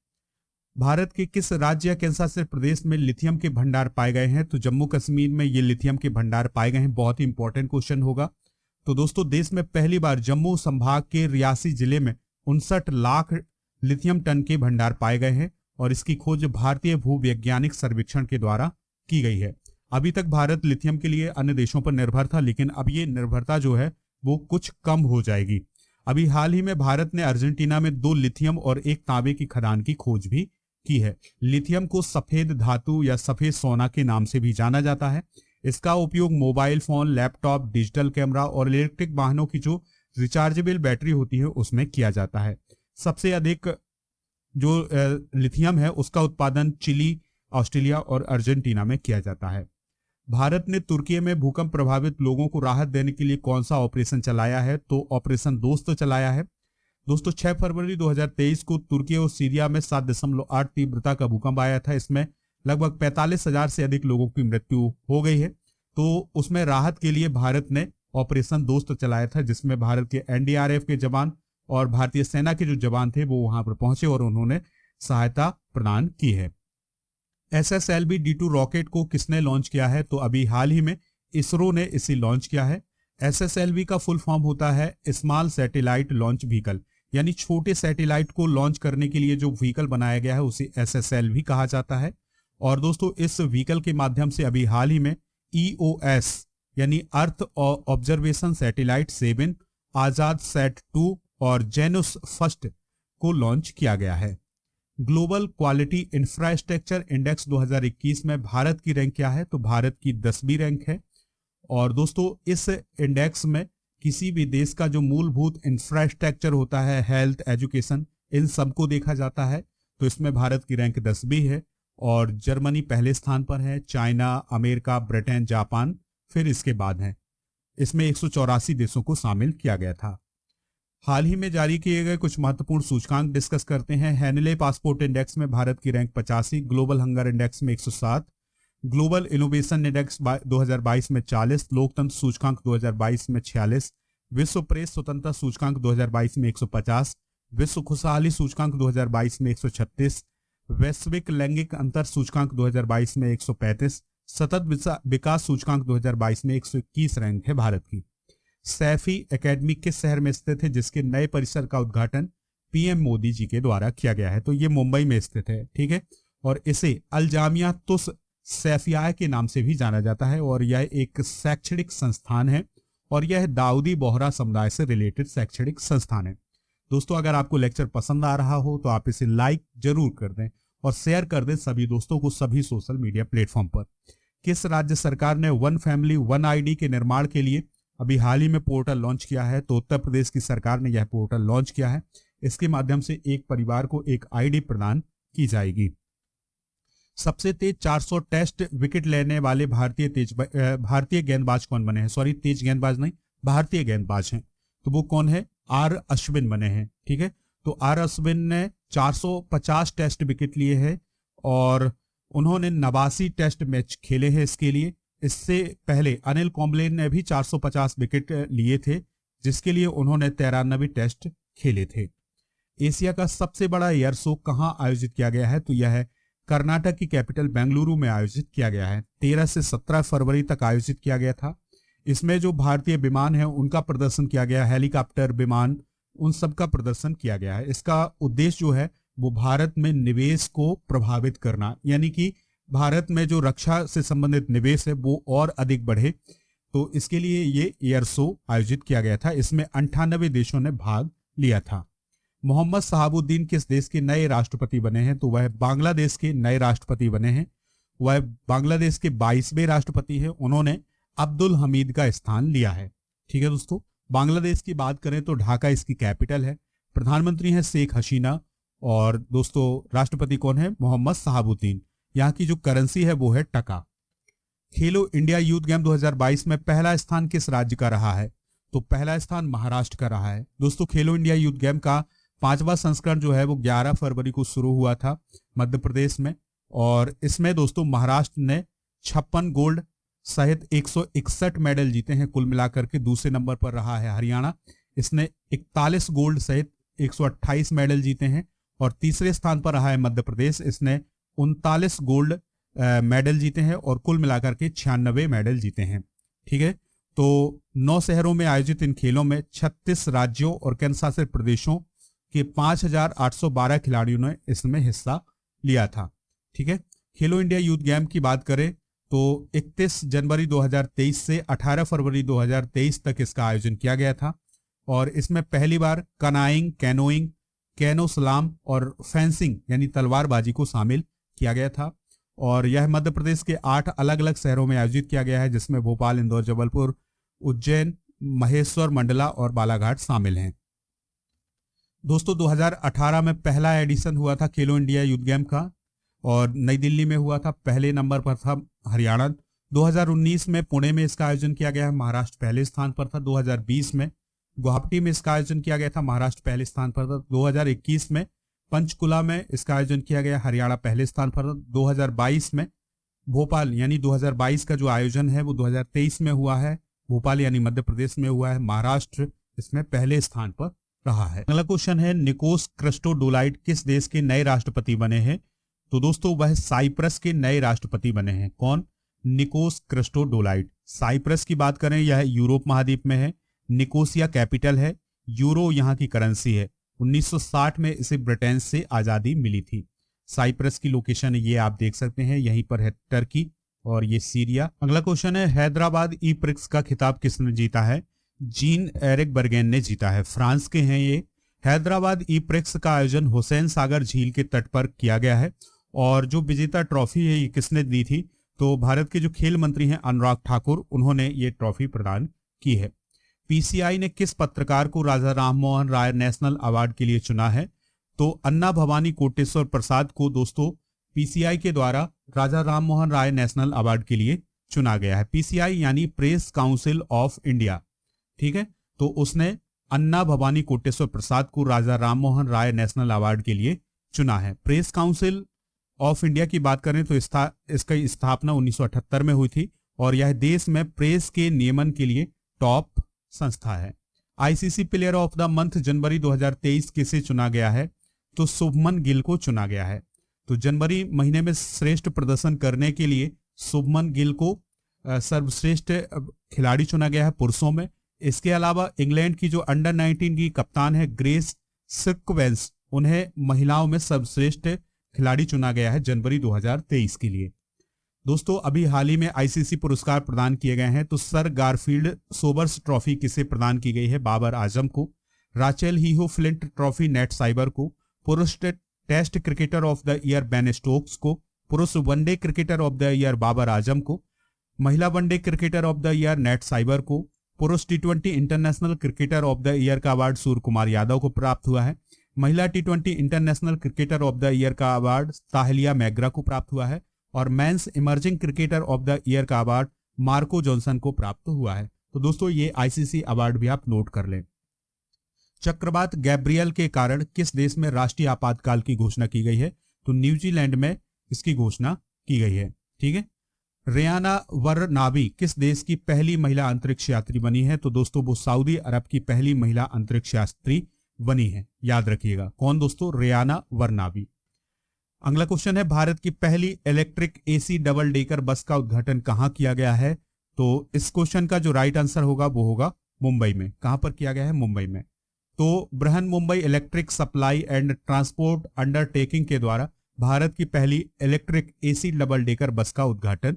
S1: भारत के किस राज्य या केंद्र शासित प्रदेश में लिथियम के भंडार पाए गए हैं? तो जम्मू कश्मीर में ये लिथियम के भंडार पाए गए हैं। बहुत ही इंपॉर्टेंट क्वेश्चन होगा। तो दोस्तों देश में पहली बार जम्मू संभाग के रियासी जिले में 59 लाख लिथियम टन के भंडार पाए गए हैं और इसकी खोज भारतीय भूवैज्ञानिक सर्वेक्षण के द्वारा की गई है। अभी तक भारत लिथियम के लिए अन्य देशों पर निर्भर था, लेकिन अब ये निर्भरता जो है वो कुछ कम हो जाएगी। अभी हाल ही में भारत ने अर्जेंटीना में 2 लिथियम और 1 तांबे की खदान की खोज भी की है। लिथियम को सफेद धातु या सफेद सोना के नाम से भी जाना जाता है। इसका उपयोग mobile phone, laptop, digital camera और इलेक्ट्रिक वाहनों की जो रिचार्जेबल बैटरी होती है उसमें किया जाता है। सबसे अधिक जो लिथियम है उसका उत्पादन चिली, ऑस्ट्रेलिया और अर्जेंटीना में किया जाता है। भारत ने तुर्की में भूकंप प्रभावित लोगों को राहत देने के लिए कौन सा ऑपरेशन चलाया है? तो ऑपरेशन दोस्त चलाया है। दोस्तों 6 फरवरी 2023 को तुर्की और सीरिया में 7.8 तीव्रता का भूकंप आया था। इसमें लगभग 45,000 से अधिक लोगों की मृत्यु हो गई है। तो उसमें राहत के लिए भारत ने ऑपरेशन दोस्त चलाया था, जिसमें भारत के एनडीआरएफ के जवान और भारतीय सेना के जो जवान थे वो वहां पर पहुंचे और उन्होंने सहायता प्रदान की है। SSLV D2 रॉकेट को किसने लॉन्च किया है? तो अभी हाल ही में इसरो ने इसे लॉन्च किया है। SSLV का फुल फॉर्म होता है स्मॉल सैटेलाइट लॉन्च व्हीकल, यानी छोटे सैटेलाइट को लॉन्च करने के लिए जो व्हीकल बनाया गया है उसे SSLV कहा जाता है। और दोस्तों इस व्हीकल के माध्यम से अभी हाल ही में EOS यानी अर्थ ऑब्जर्वेशन सैटेलाइट 7, आजाद सैट 2 और जेनुस फर्स्ट को लॉन्च किया गया है। ग्लोबल क्वालिटी इंफ्रास्ट्रक्चर इंडेक्स 2021 में भारत की रैंक क्या है? तो भारत की 10वीं रैंक है। और दोस्तों इस इंडेक्स में किसी भी देश का जो मूलभूत इंफ्रास्ट्रक्चर होता है, हेल्थ, एजुकेशन, इन सबको देखा जाता है। तो इसमें भारत की रैंक 10वीं है और जर्मनी पहले स्थान पर है, चाइना, अमेरिका, ब्रिटेन, जापान फिर इसके बाद है। इसमें 184 देशों को शामिल किया गया था। हाल ही में जारी किए गए कुछ महत्वपूर्ण सूचकांक डिस्कस करते हैं। हैनले पासपोर्ट इंडेक्स में भारत की रैंक 85, ग्लोबल हंगर इंडेक्स में 107, ग्लोबल इनोवेशन इंडेक्स 2022 में 40, लोकतंत्र सूचकांक 2022 में 46, विश्व प्रेस स्वतंत्रता सूचकांक 2022 में 150, विश्व खुशहाली सूचकांक 2022 में 136, वैश्विक लैंगिक अंतर सूचकांक 2022 में 135, सतत विकास सूचकांक 2022 में 121 रैंक है भारत की। सैफी एकेडमी किस शहर में स्थित है, जिसके नए परिसर का उद्घाटन पीएम मोदी जी के द्वारा किया गया है? तो ये मुंबई में स्थित है। ठीक है, और इसे अलजामिया तुस सैफिया के नाम से भी जाना जाता है और यह एक शैक्षणिक संस्थान है और यह दाऊदी बोहरा समुदाय से रिलेटेड शैक्षणिक संस्थान है। दोस्तों अगर आपको लेक्चर पसंद आ रहा हो तो आप इसे लाइक जरूर कर दें और शेयर कर दें सभी दोस्तों को सभी सोशल मीडिया प्लेटफॉर्म पर। किस राज्य सरकार ने वन फैमिली वन आईडी के निर्माण के लिए अभी हाल ही में पोर्टल लॉन्च किया है? तो उत्तर प्रदेश की सरकार ने यह पोर्टल लॉन्च किया है। इसके माध्यम से एक परिवार को एक आईडी प्रदान की जाएगी। सबसे तेज 400 टेस्ट विकेट लेने वाले भारतीय गेंदबाज कौन बने हैं? सॉरी, तेज गेंदबाज नहीं, भारतीय गेंदबाज हैं। तो वो कौन है? आर अश्विन बने हैं। ठीक है, तो आर अश्विन ने 450 टेस्ट विकेट लिए हैं और उन्होंने 89 टेस्ट मैच खेले हैं इसके लिए। इससे पहले अनिल कुंबले ने भी 450 विकेट लिए थे, जिसके लिए उन्होंने 93 टेस्ट खेले थे। एशिया का सबसे बड़ा एयर शो कहां आयोजित किया गया है? तो यह है कर्नाटक की कैपिटल बेंगलुरु में आयोजित किया गया है। 13 से 17 फरवरी तक आयोजित किया गया था। इसमें जो भारतीय विमान है उनका प्रदर्शन किया गया, हेलीकॉप्टर, विमान, उन सब का प्रदर्शन किया गया है। इसका उद्देश्य जो है वो भारत में निवेश को प्रभावित करना, यानी कि भारत में जो रक्षा से संबंधित निवेश है वो और अधिक बढ़े, तो इसके लिए ये एयर शो आयोजित किया गया था। इसमें 98 देशों ने भाग लिया था। मोहम्मद शहाबुद्दीन किस देश के नए राष्ट्रपति बने हैं? तो वह बांग्लादेश के नए राष्ट्रपति बने हैं। वह बांग्लादेश के 22वें राष्ट्रपति हैं। उन्होंने अब्दुल हमीद का स्थान लिया है। ठीक है दोस्तों, बांग्लादेश की बात करें तो ढाका इसकी कैपिटल है। प्रधानमंत्री हैं शेख हसीना और दोस्तों राष्ट्रपति कौन है? मोहम्मद शहाबुद्दीन। यहाँ की जो करेंसी है वो है टका। खेलो इंडिया यूथ गेम 2022 में पहला स्थान किस राज्य का रहा है? तो पहला स्थान महाराष्ट्र का रहा है। दोस्तों खेलो इंडिया यूथ गेम का 5वां संस्करण जो है वो 11 फरवरी को शुरू हुआ था मध्य प्रदेश में, और इसमें दोस्तों महाराष्ट्र ने 56 गोल्ड सहित 161 मेडल जीते हैं। कुल मिलाकर के दूसरे नंबर पर रहा है हरियाणा, इसने 41 गोल्ड सहित 128 मेडल जीते हैं। और तीसरे स्थान पर रहा है मध्य प्रदेश, इसने 39 गोल्ड मेडल जीते हैं और कुल मिलाकर के 96 मेडल जीते हैं। ठीक है, तो 9 शहरों में आयोजित इन खेलों में 36 राज्यों और केंद्र शासित प्रदेशों के 5812 खिलाड़ियों ने इसमें हिस्सा लिया था। ठीक है, खेलो इंडिया यूथ गेम की बात करें तो 31 जनवरी 2023 से 18 फरवरी 2023 तक इसका आयोजन किया गया था, और इसमें पहली बार कैनोइंग, कैनो स्लाम और फेंसिंग यानी तलवारबाजी को शामिल किया गया था। और यह मध्य प्रदेश के 8 अलग अलग शहरों में आयोजित किया गया है, जिसमें भोपाल, इंदौर, जबलपुर, उज्जैन, महेश्वर, मंडला और बालाघाट शामिल हैं। दोस्तों 2018 में पहला एडिशन हुआ था खेलो इंडिया यूथ गेम का, और नई दिल्ली में हुआ था। पहले नंबर पर था हरियाणा। 2019 में पुणे में इसका आयोजन किया गया है, महाराष्ट्र पहले स्थान पर था। 2020 में गुवाहाटी में इसका आयोजन किया गया था, महाराष्ट्र पहले स्थान पर था। 2021 में पंचकुला में इसका आयोजन किया गया, हरियाणा पहले स्थान पर था। 2022 में भोपाल यानी 2022 का जो आयोजन है वो 2023 में हुआ है, भोपाल यानी मध्य प्रदेश में हुआ है। महाराष्ट्र इसमें पहले स्थान पर रहा है। अगला क्वेश्चन है, निकोस क्रिस्टोडोलाइड किस देश के नए राष्ट्रपति बने हैं? तो दोस्तों वह साइप्रस के नए राष्ट्रपति बने हैं। कौन? निकोस क्रिस्टोडोलाइड। साइप्रस की बात करें, यह यूरोप महाद्वीप में है। निकोसिया कैपिटल है। यूरो यहाँ की करेंसी है। 1960 में इसे ब्रिटेन से आजादी मिली थी। साइप्रस की लोकेशन ये आप देख सकते हैं, यहीं पर है टर्की और ये सीरिया। अगला क्वेश्चन है, हैदराबाद ई प्रिक्स का खिताब किसने जीता है? जीन एरिक बर्गेन ने जीता है, फ्रांस के हैं ये। हैदराबाद ई प्रिक्स का आयोजन हुसैन सागर झील के तट पर किया गया है, और जो विजेता ट्रॉफी है ये किसने दी थी? तो भारत के जो खेल मंत्री हैं अनुराग ठाकुर, उन्होंने ये ट्रॉफी प्रदान की है। पीसीआई ने किस पत्रकार को राजा राममोहन राय नेशनल अवार्ड के लिए चुना है? तो अन्ना भवानी कोटेश्वर प्रसाद को दोस्तों पीसीआई के द्वारा राजा राममोहन राय नेशनल अवार्ड के लिए चुना गया है। पीसीआई यानी प्रेस काउंसिल ऑफ इंडिया। ठीक है, तो उसने अन्ना भवानी कोटेश्वर प्रसाद को राजा राममोहन राय नेशनल अवार्ड के लिए चुना है। प्रेस काउंसिल ऑफ इंडिया की बात करें तो इसकी स्थापना 1978 में हुई थी, और यह देश में प्रेस के नियमन के लिए टॉप संस्था है। ICC player of the month जनवरी 2023 किसे चुना गया है? तो शुभमन गिल को चुना गया है। तो जनवरी महीने में श्रेष्ठ प्रदर्शन करने के लिए शुभमन गिल को सर्वश्रेष्ठ खिलाड़ी चुना गया है पुरुषों में। इसके अलावा इंग्लैंड की जो अंडर 19 की कप्तान है ग्रेस सिक्वेंस, उन्हें महिलाओं में सर्वश्रेष्ठ खिलाड़ी चुना गया है जनवरी 2023 के लिए। दोस्तों अभी हाल ही में आईसीसी पुरस्कार प्रदान किए गए हैं। तो सर गारफील्ड सोबर्स ट्रॉफी किसे प्रदान की गई है? बाबर आजम को। Rachael Heyhoe Flint trophy Nat Sciver को। पुरुष test cricketer of the year Ben Stokes को। पुरुष one day cricketer of the year Babar Azam को। महिला one day cricketer of the year Nat Sciver को। पुरुष टी20 international cricketer of the year का अवार्ड सूर्य कुमार यादव को प्राप्त हुआ है। महिला टी20 international cricketer of the year का अवार्ड ताहलिया मैग्रा को प्राप्त हुआ है, और mains emerging cricketer of the year का अवार्ड मार्को जॉनसन को प्राप्त हुआ है। तो दोस्तों ये आईसीसी अवार्ड भी आप नोट कर लें। चक्रवात गैब्रियल के कारण किस देश में राष्ट्रीय आपातकाल की घोषणा की गई है? तो न्यूजीलैंड में इसकी घोषणा की गई है। ठीक है, रियाना वरनाबी किस देश की पहली महिला अंतरिक्ष यात्री बनी है? तो दोस्तों वो सऊदी अरब की पहली महिला अंतरिक्ष यात्री बनी है, याद रखिएगा। कौन दोस्तों? रियाना वरनाबी। अगला क्वेश्चन है, भारत की पहली electric AC double decker bus का उद्घाटन कहां किया गया है? तो इस क्वेश्चन का जो राइट आंसर होगा वो होगा मुंबई में। कहां पर किया गया है? मुंबई में। तो Brihan Mumbai electric supply and transport undertaking के द्वारा भारत की पहली electric AC double decker bus का उद्घाटन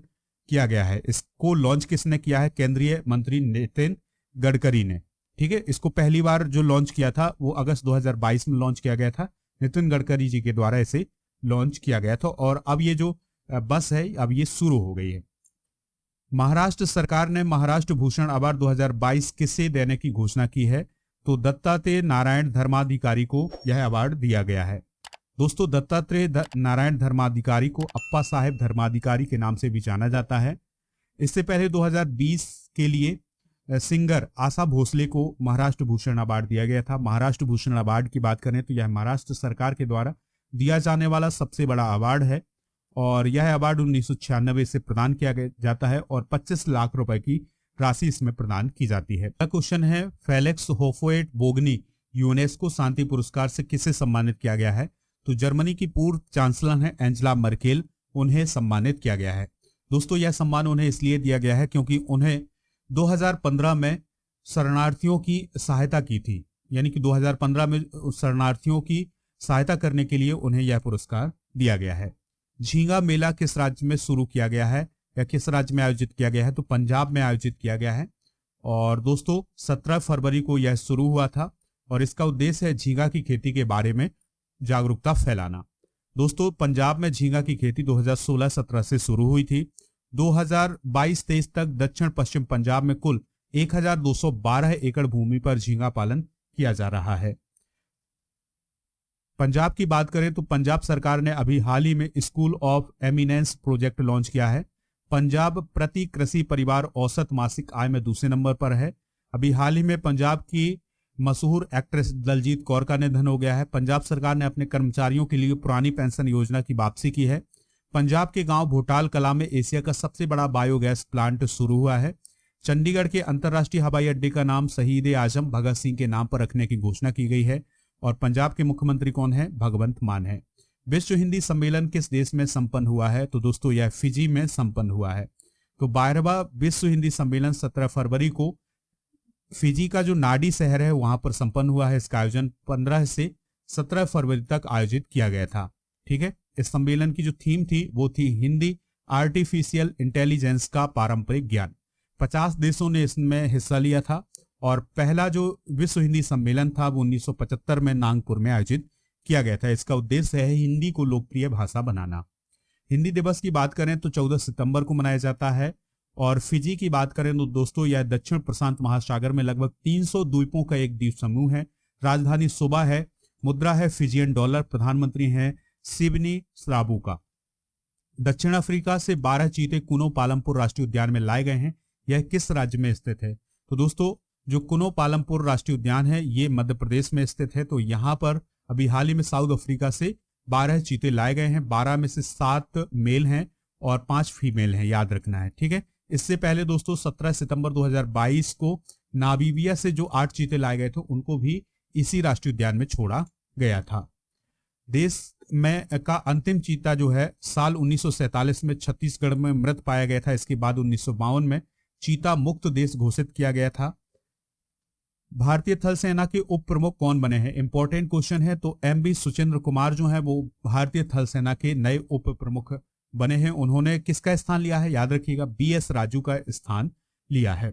S1: किया गया है। इसको लॉन्च किसने किया है? केंद्रीय मंत्री नितिन गडकरी ने। ठीक है, इसको पहली बार जो लॉन्च किया था वो अगस्त 2022 में लॉन्च किया गया था। नितिन गडकरी जी के द्वारा इसे लॉन्च किया गया था और अब ये जो बस है अब ये शुरू हो गई है। महाराष्ट्र सरकार ने महाराष्ट्र भूषण अवार्ड 2022 किसे देने की घोषणा की है? तो दत्तात्रेय नारायण धर्माधिकारी को यह अवार्ड दिया गया है। दोस्तों, दत्तात्रेय नारायण धर्माधिकारी को अप्पा साहेब धर्माधिकारी के नाम से भी जाना जाता है। इससे पहले 2020 के लिए सिंगर आशा भोसले को महाराष्ट्र भूषण अवार्ड दिया गया था। महाराष्ट्र भूषण अवार्ड की बात करें तो यह महाराष्ट्र सरकार के द्वारा दिया जाने वाला सबसे बड़ा अवार्ड है और यह अवार्ड 1996 से प्रदान किया जाता है और 25 लाख रुपए की राशि इसमें प्रदान की जाती है। अगला क्वेश्चन है, फेलिक्स होफवेट बोगनी यूनेस्को शांति पुरस्कार से किसे सम्मानित किया गया है? तो जर्मनी की पूर्व चांसलर है एंजेला मर्केल, उन्हें सम्मानित किया गया है। दोस्तों, यह सम्मान उन्हें इसलिए दिया गया है क्योंकि उन्हें 2015 में शरणार्थियों की सहायता की थी, यानी कि 2015 में शरणार्थियों की सहायता करने के लिए उन्हें यह पुरस्कार दिया गया है। झींगा मेला किस राज्य में शुरू किया गया है या किस राज्य में आयोजित किया गया है? तो पंजाब में आयोजित किया गया है और दोस्तों 17 फरवरी को यह शुरू हुआ था और इसका उद्देश्य है झींगा की खेती के बारे में जागरूकता फैलाना। दोस्तों, पंजाब में झींगा की खेती 2016-17 से शुरू हुई थी। 2022-23 तक दक्षिण पश्चिम पंजाब में कुल 1212 एकड़ भूमि पर झींगा पालन किया जा रहा है। पंजाब की बात करें तो पंजाब सरकार ने अभी हाल ही में school of eminence project launch किया है। पंजाब प्रति कृषि परिवार औसत मासिक आय में दूसरे नंबर पर है। अभी हाल ही में पंजाब की मशहूर एक्ट्रेस दलजीत कौर का निधन हो गया है। पंजाब सरकार ने अपने कर्मचारियों के लिए पुरानी पेंशन योजना की वापसी की है। पंजाब के गांव भोटाल कला में एशिया का सबसे बड़ा बायोगैस प्लांट शुरू हुआ है। चंडीगढ़ के अंतर्राष्ट्रीय हवाई अड्डे का नाम शहीद आजम भगत सिंह के नाम पर रखने की घोषणा की गई है और पंजाब के मुख्यमंत्री कौन है? भगवंत मान है। विश्व हिंदी सम्मेलन किस देश में संपन्न हुआ है? तो दोस्तों यह फिजी में संपन्न हुआ है। तो 12वां विश्व हिंदी सम्मेलन 17 फरवरी को फिजी का जो नाडी शहर है वहां पर संपन्न हुआ है। इसका आयोजन 15 से 17 फरवरी तक आयोजित किया गया था। ठीक है, इस सम्मेलन की जो थीम थी वो थी हिंदी आर्टिफिशियल इंटेलिजेंस का पारंपरिक ज्ञान। 50 देशों ने इसमें हिस्सा लिया था और पहला जो विश्व हिंदी सम्मेलन था वो 1975 में नागपुर में आयोजित किया गया था। इसका उद्देश्य है हिंदी को लोकप्रिय भाषा बनाना। हिंदी दिवस की बात करें तो 14 सितंबर को मनाया जाता है और फिजी की बात करें तो दोस्तों यह दक्षिण प्रशांत महासागर में लगभग 300 द्वीपों का एक द्वीप समूह है। राजधानी सुबा है। मुद्रा है फिजियन डॉलर। प्रधानमंत्री हैं सिबनी स्राबुका। दक्षिण अफ्रीका से 12 चीते कुनो पालमपुर राष्ट्रीय उद्यान में लाए गए हैं। यह किस राज्य में स्थित है? तो दोस्तों जो कुनो पालमपुर राष्ट्रीय उद्यान है ये मध्य प्रदेश में स्थित है। तो यहाँ पर अभी हाल ही में साउथ अफ्रीका से 12 चीते लाए गए हैं। 12 में से 7 मेल हैं और 5 फीमेल हैं, याद रखना है। ठीक है, इससे पहले दोस्तों 17 सितंबर 2022 को नामीबिया से जो 8 चीते लाए गए थे उनको भी इसी राष्ट्रीय उद्यान में छोड़ा गया था। देश में का अंतिम चीता जो है साल 1947 में छत्तीसगढ़ में मृत पाया गया था। इसके बाद 1952 में चीता मुक्त देश घोषित किया गया था। भारतीय थल सेना के उप प्रमुख कौन बने हैं? इंपॉर्टेंट क्वेश्चन है। तो एमबी सुचेंद्र कुमार जो है वो भारतीय थल सेना के नए उप प्रमुख बने हैं। उन्होंने किसका स्थान लिया है? याद रखिएगा, बीएस राजू का स्थान लिया है।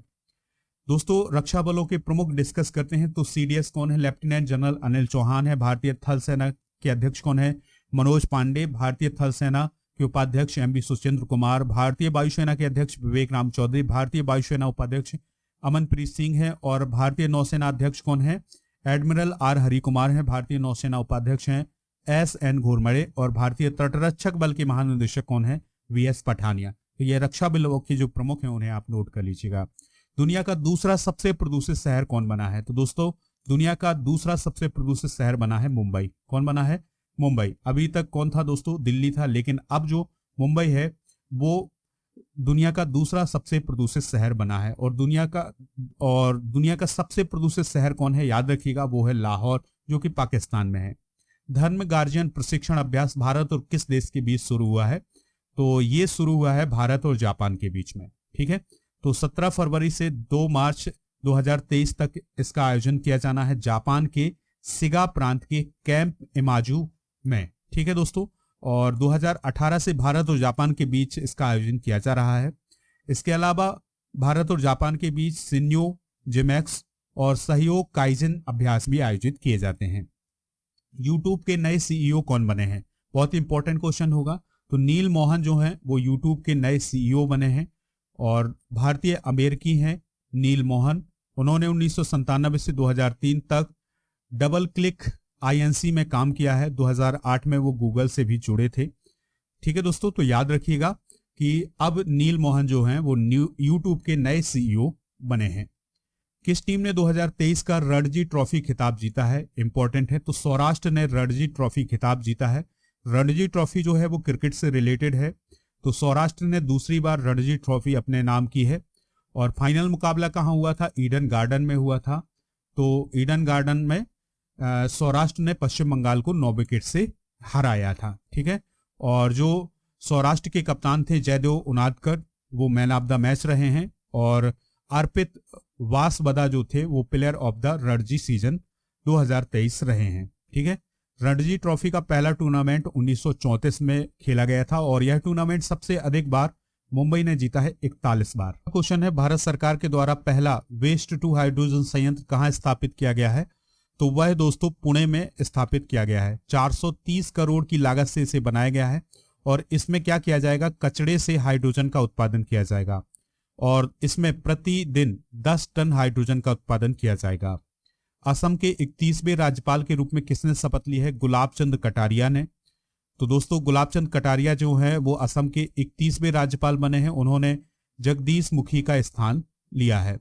S1: दोस्तों रक्षा बलों के प्रमुख डिस्कस करते हैं तो सीडीएस कौन है? लेफ्टिनेंट जनरल अनिल चौहान है। भारतीय थल सेना के अध्यक्ष कौन है? मनोज पांडे। भारतीय थल सेना के उपाध्यक्ष एमबी सुचेंद्र कुमार। भारतीय वायुसेना के अध्यक्ष विवेक राम चौधरी। भारतीय वायुसेना उपाध्यक्ष अमनप्रीत सिंह है। और भारतीय नौसेना अध्यक्ष कौन है? एडमिरल आर हरि कुमार है। भारतीय नौसेना उपाध्यक्ष हैं एस.एन. घोरमड़े। और भारतीय तटरक्षक बल के महानिदेशक कौन है? वी.एस. पठानिया। तो ये रक्षा बलों के जो प्रमुख हैं उन्हें आप नोट कर लीजिएगा। दुनिया का दूसरा सबसे प्रदूषित शहर कौन बना है? तो दोस्तों दुनिया का दूसरा सबसे प्रदूषित शहर बना है मुंबई। कौन बना है? मुंबई। अभी तक कौन था दोस्तों? दिल्ली था, लेकिन अब जो मुंबई है वो दुनिया का दूसरा सबसे प्रदूषित शहर बना है। और दुनिया का सबसे प्रदूषित शहर कौन है? याद रखिएगा, वो है लाहौर, जो कि पाकिस्तान में है। धर्म गार्जियन प्रशिक्षण अभ्यास भारत और किस देश के बीच शुरू हुआ है? तो ये शुरू हुआ है भारत और जापान के बीच में। ठीक है, तो 17 फरवरी से 2 मार्च 2023 तक इसका आयोजन किया जाना है जापान के सिगा प्रांत के कैंप इमाजू में। ठीक है दोस्तों, और 2018 से भारत और जापान के बीच इसका आयोजन किया जा रहा है। इसके अलावा भारत और जापान के बीच सिन्यो जिमेक्स और सहयोग काइजन अभ्यास भी आयोजित किए जाते हैं। यूट्यूब के नए सीईओ कौन बने हैं? बहुत इंपॉर्टेंट क्वेश्चन होगा। तो नील मोहन जो है वो यूट्यूब के नए सीईओ बने हैं और भारतीय अमेरिकी हैं नील मोहन। उन्होंने 1997 से 2003 तक डबल क्लिक आईएनसी में काम किया है। 2008 में वो गूगल से भी जुड़े थे। ठीक है दोस्तों, तो याद रखिएगा कि अब नील मोहन जो हैं वो यूट्यूब के नए सीईओ बने हैं। किस टीम ने 2023 का रणजी ट्रॉफी खिताब जीता है? इंपॉर्टेंट है। तो सौराष्ट्र ने रणजी ट्रॉफी खिताब जीता है। रणजी ट्रॉफी जो है वो क्रिकेट से रिलेटेड है। तो सौराष्ट्र ने दूसरी बार रणजी ट्रॉफी अपने नाम की है। और फाइनल मुकाबला कहाँ हुआ था? ईडन गार्डन में हुआ था। तो ईडन गार्डन में सौराष्ट्र ने पश्चिम बंगाल को 9 विकेट से हराया था। ठीक है। और जो सौराष्ट्र के कप्तान थे जयदेव उनादकर, वो मैन ऑफ द मैच रहे हैं। और अर्पित वासबदा जो थे वो player of the Ranji season 2023 रहे हैं। ठीक है। रणजी ट्रॉफी का पहला टूर्नामेंट 1934 में खेला गया था और यह टूर्नामेंट सबसे अधिक बार मुंबई ने जीता है, 41 बार। क्वेश्चन है, भारत सरकार के द्वारा पहला वेस्ट टू हाइड्रोजन संयंत्र कहां स्थापित किया गया है? तो वह दोस्तों पुणे में स्थापित किया गया है। 430 करोड़ की लागत से इसे बनाया गया है और इसमें क्या किया जाएगा? कचड़े से हाइड्रोजन का उत्पादन किया जाएगा और इसमें प्रतिदिन 10 टन हाइड्रोजन का उत्पादन किया जाएगा। असम के 31वें राज्यपाल के रूप में किसने शपथ ली है? गुलाब चंद कटारिया ने। तो दोस्तों गुलाब चंद कटारिया जो है वो असम के 31वें राज्यपाल बने हैं। उन्होंने जगदीश मुखी का स्थान लिया है।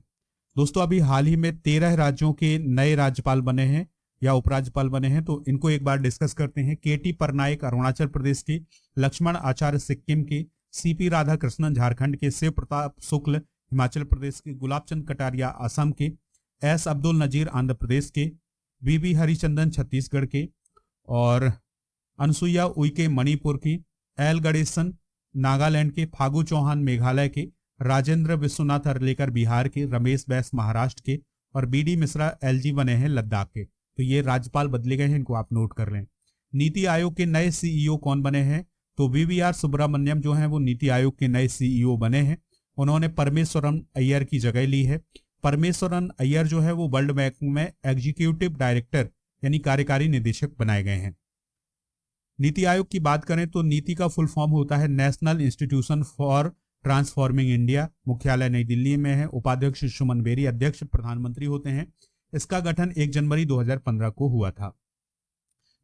S1: दोस्तों अभी हाल ही में 13 राज्यों के नए राज्यपाल बने हैं या उपराज्यपाल बने हैं, तो इनको एक बार डिस्कस करते हैं। केटी परनायक अरुणाचल प्रदेश के, लक्ष्मण आचार्य सिक्किम के, सीपी राधाकृष्णन झारखंड के, शिव प्रताप शुक्ल हिमाचल प्रदेश के, गुलाब चंद कटारिया असम के, एस अब्दुल नजीर आंध्र प्रदेश के, बीबी हरिचंदन छत्तीसगढ़ के और अनसुईया उइके मणिपुर की, एल गणेशन नागालैंड के, फागू चौहान मेघालय के, राजेंद्र विश्वनाथ अर्लेकर बिहार के, रमेश बैस महाराष्ट्र के और बीडी मिश्रा एलजी बने हैं लद्दाख के। तो ये राज्यपाल बदले गए हैं, इनको आप नोट कर लें। नीति आयोग के नए सीईओ कौन बने हैं? तो वीवीआर सुब्रमण्यम जो हैं वो नीति आयोग के नए सीईओ बने हैं। उन्होंने परमेश्वरन अय्यर की जगह ली है। परमेश्वरन अय्यर जो है वो वर्ल्ड बैंक में एग्जीक्यूटिव डायरेक्टर यानी कार्यकारी निदेशक बनाए गए हैं। नीति आयोग की बात करें तो नीति का फुल फॉर्म होता है national institution for transforming India. मुख्यालय नई दिल्ली में है। उपाध्यक्ष सुमन बेरी, अध्यक्ष प्रधानमंत्री होते हैं। इसका गठन 1 जनवरी 2015 को हुआ था।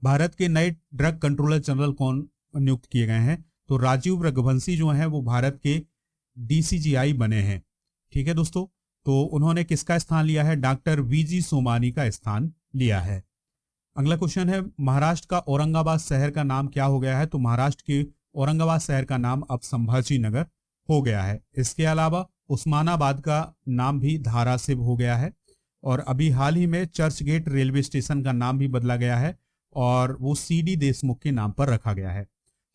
S1: भारत के नए ड्रग कंट्रोलर जनरल कौन नियुक्त किए गए हैं? तो राजीव रघुवंशी जो हैं वो भारत के डीसीजीआई बने हैं। ठीक है दोस्तों, तो उन्होंने किसका स्थान लिया है? डॉक्टर वीजी सोमानी का स्थान लिया है। अगला क्वेश्चन है, महाराष्ट्र का औरंगाबाद शहर का नाम क्या हो गया है? तो महाराष्ट्र के औरंगाबाद शहर का नाम अब संभाजी नगर हो गया है। इसके अलावा उस्मानाबाद का नाम भी धाराशिव हो गया है और अभी हाल ही में चर्च गेट रेलवे स्टेशन का नाम भी बदला गया है और वो सीडी देशमुख के नाम पर रखा गया है।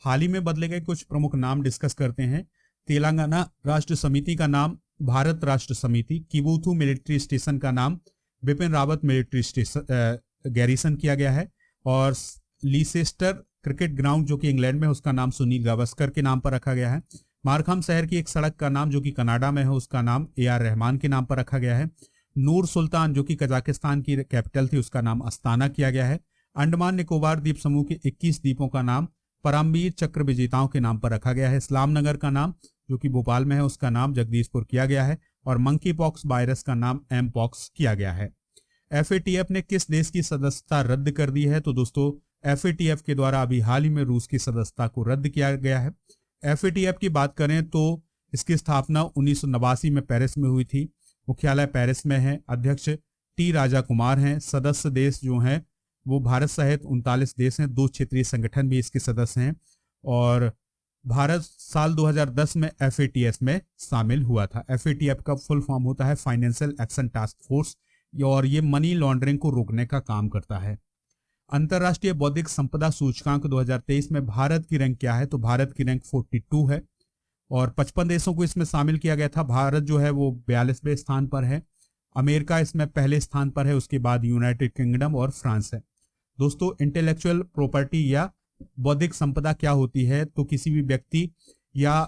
S1: हाल ही में बदले गए कुछ प्रमुख नाम डिस्कस करते हैं। तेलंगाना राष्ट्र समिति का नाम भारत राष्ट्र समिति, किबूथू मिलिट्री स्टेशन का नाम Bipin Rawat military station garrison किया गया है और लीसेस्टर क्रिकेट ग्राउंड जो कि इंग्लैंड में है उसका नाम सुनील गावस्कर के नाम पर रखा गया है। मारखाम शहर की एक सड़क का नाम जो कि कनाडा में है उसका नाम AR रहमान के नाम पर रखा गया है। नूर सुल्तान जो कि कजाकिस्तान की कैपिटल थी उसका नाम अस्ताना किया गया है। अंडमान निकोबार द्वीप समूह के 21 द्वीपों का नाम परमवीर चक्र विजेताओं के नाम पर रखा गया है। इस्लाम नगर का नाम जो कि भोपाल में है उसका नाम जगदीशपुर किया गया है और मंकी पॉक्स वायरस का नाम एम पॉक्स किया गया है। FATF ने किस देश की सदस्यता रद्द कर दी है? तो दोस्तों FATF के द्वारा अभी हाल ही में रूस की सदस्यता को रद्द किया गया है। FATF की बात करें तो इसकी स्थापना 1989 में पेरिस में हुई थी। मुख्यालय पेरिस में है। अध्यक्ष T राजा कुमार हैं। सदस्य देश जो हैं वो भारत सहित 39 देश हैं। 2 क्षेत्रीय संगठन भी इसके सदस्य हैं और भारत साल 2010 में FATF में शामिल हुआ था। FATF का फुल फॉर्म होता है फाइनेंशियल एक्शन टास्क फोर्स और ये मनी लॉन्ड्रिंग को रोकने का काम करता है। अंतर्राष्ट्रीय बौद्धिक संपदा सूचकांक 2023 में भारत की रैंक क्या है? तो भारत की रैंक 42 है और 55 देशों को इसमें शामिल किया गया था। भारत जो है वो 42वें स्थान पर है। अमेरिका इसमें पहले स्थान पर है, उसके बाद यूनाइटेड किंगडम और फ्रांस है। दोस्तों इंटेलेक्चुअल प्रॉपर्टी या बौद्धिक संपदा क्या होती है? तो किसी भी व्यक्ति या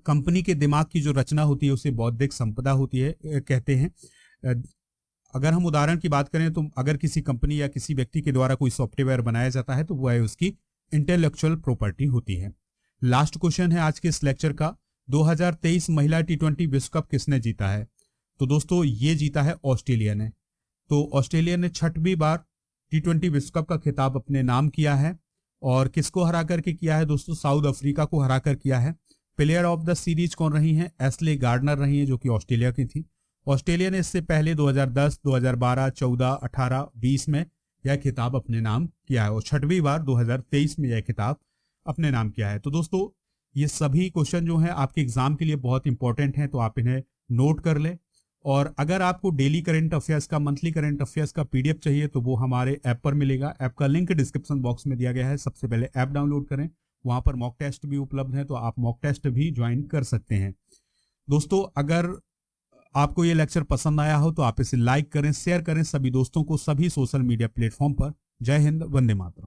S1: कंपनी के दिमाग की जो रचना होती है उसे बौद्धिक संपदा होती है कहते हैं। अगर हम उदाहरण की बात करें तो अगर किसी कंपनी या किसी व्यक्ति के द्वारा कोई सॉफ्टवेयर बनाया जाता है तो वह उसकी इंटेलेक्चुअल प्रॉपर्टी होती है। लास्ट क्वेश्चन है आज के इस लेक्चर का, 2023 महिला टी20 विश्व कप किसने जीता है? तो दोस्तों ये जीता है ऑस्ट्रेलिया ने। तो ऑस्ट्रेलिया ने 6वीं बार टी20 विश्व कप का खिताब अपने नाम किया है। और किसको हरा करके किया है दोस्तों? साउथ अफ्रीका को हरा कर किया है। प्लेयर ऑफ द सीरीज कौन रही हैं? एशले गार्डनर रही हैं, जो कि ऑस्ट्रेलिया की थी। ऑस्ट्रेलिया ने इससे पहले 2010, 2012, 14, 18, 20 में यह खिताब अपने नाम किया है और 6वीं बार 2023 में यह खिताब अपने नाम किया है। तो दोस्तों ये सभी क्वेश्चन जो हैं आपके एग्जाम के लिए बहुत इंपॉर्टेंट हैं, तो आप इन्हें नोट कर लें। और अगर आपको डेली करंट अफेयर्स का, मंथली करंट अफेयर्स का पीडीएफ चाहिए तो वो हमारे ऐप पर मिलेगा। ऐप का लिंक डिस्क्रिप्शन बॉक्स में दिया गया है। सबसे पहले ऐप डाउनलोड करें, वहां पर मॉक टेस्ट भी उपलब्ध है, तो आप मॉक टेस्ट भी ज्वाइन कर सकते हैं। दोस्तों अगर आपको ये लेक्चर पसंद आया हो तो आप इसे लाइक करें, शेयर करें सभी दोस्तों को, सभी सोशल मीडिया प्लेटफॉर्म पर। जय हिंद, वंदे मातरम।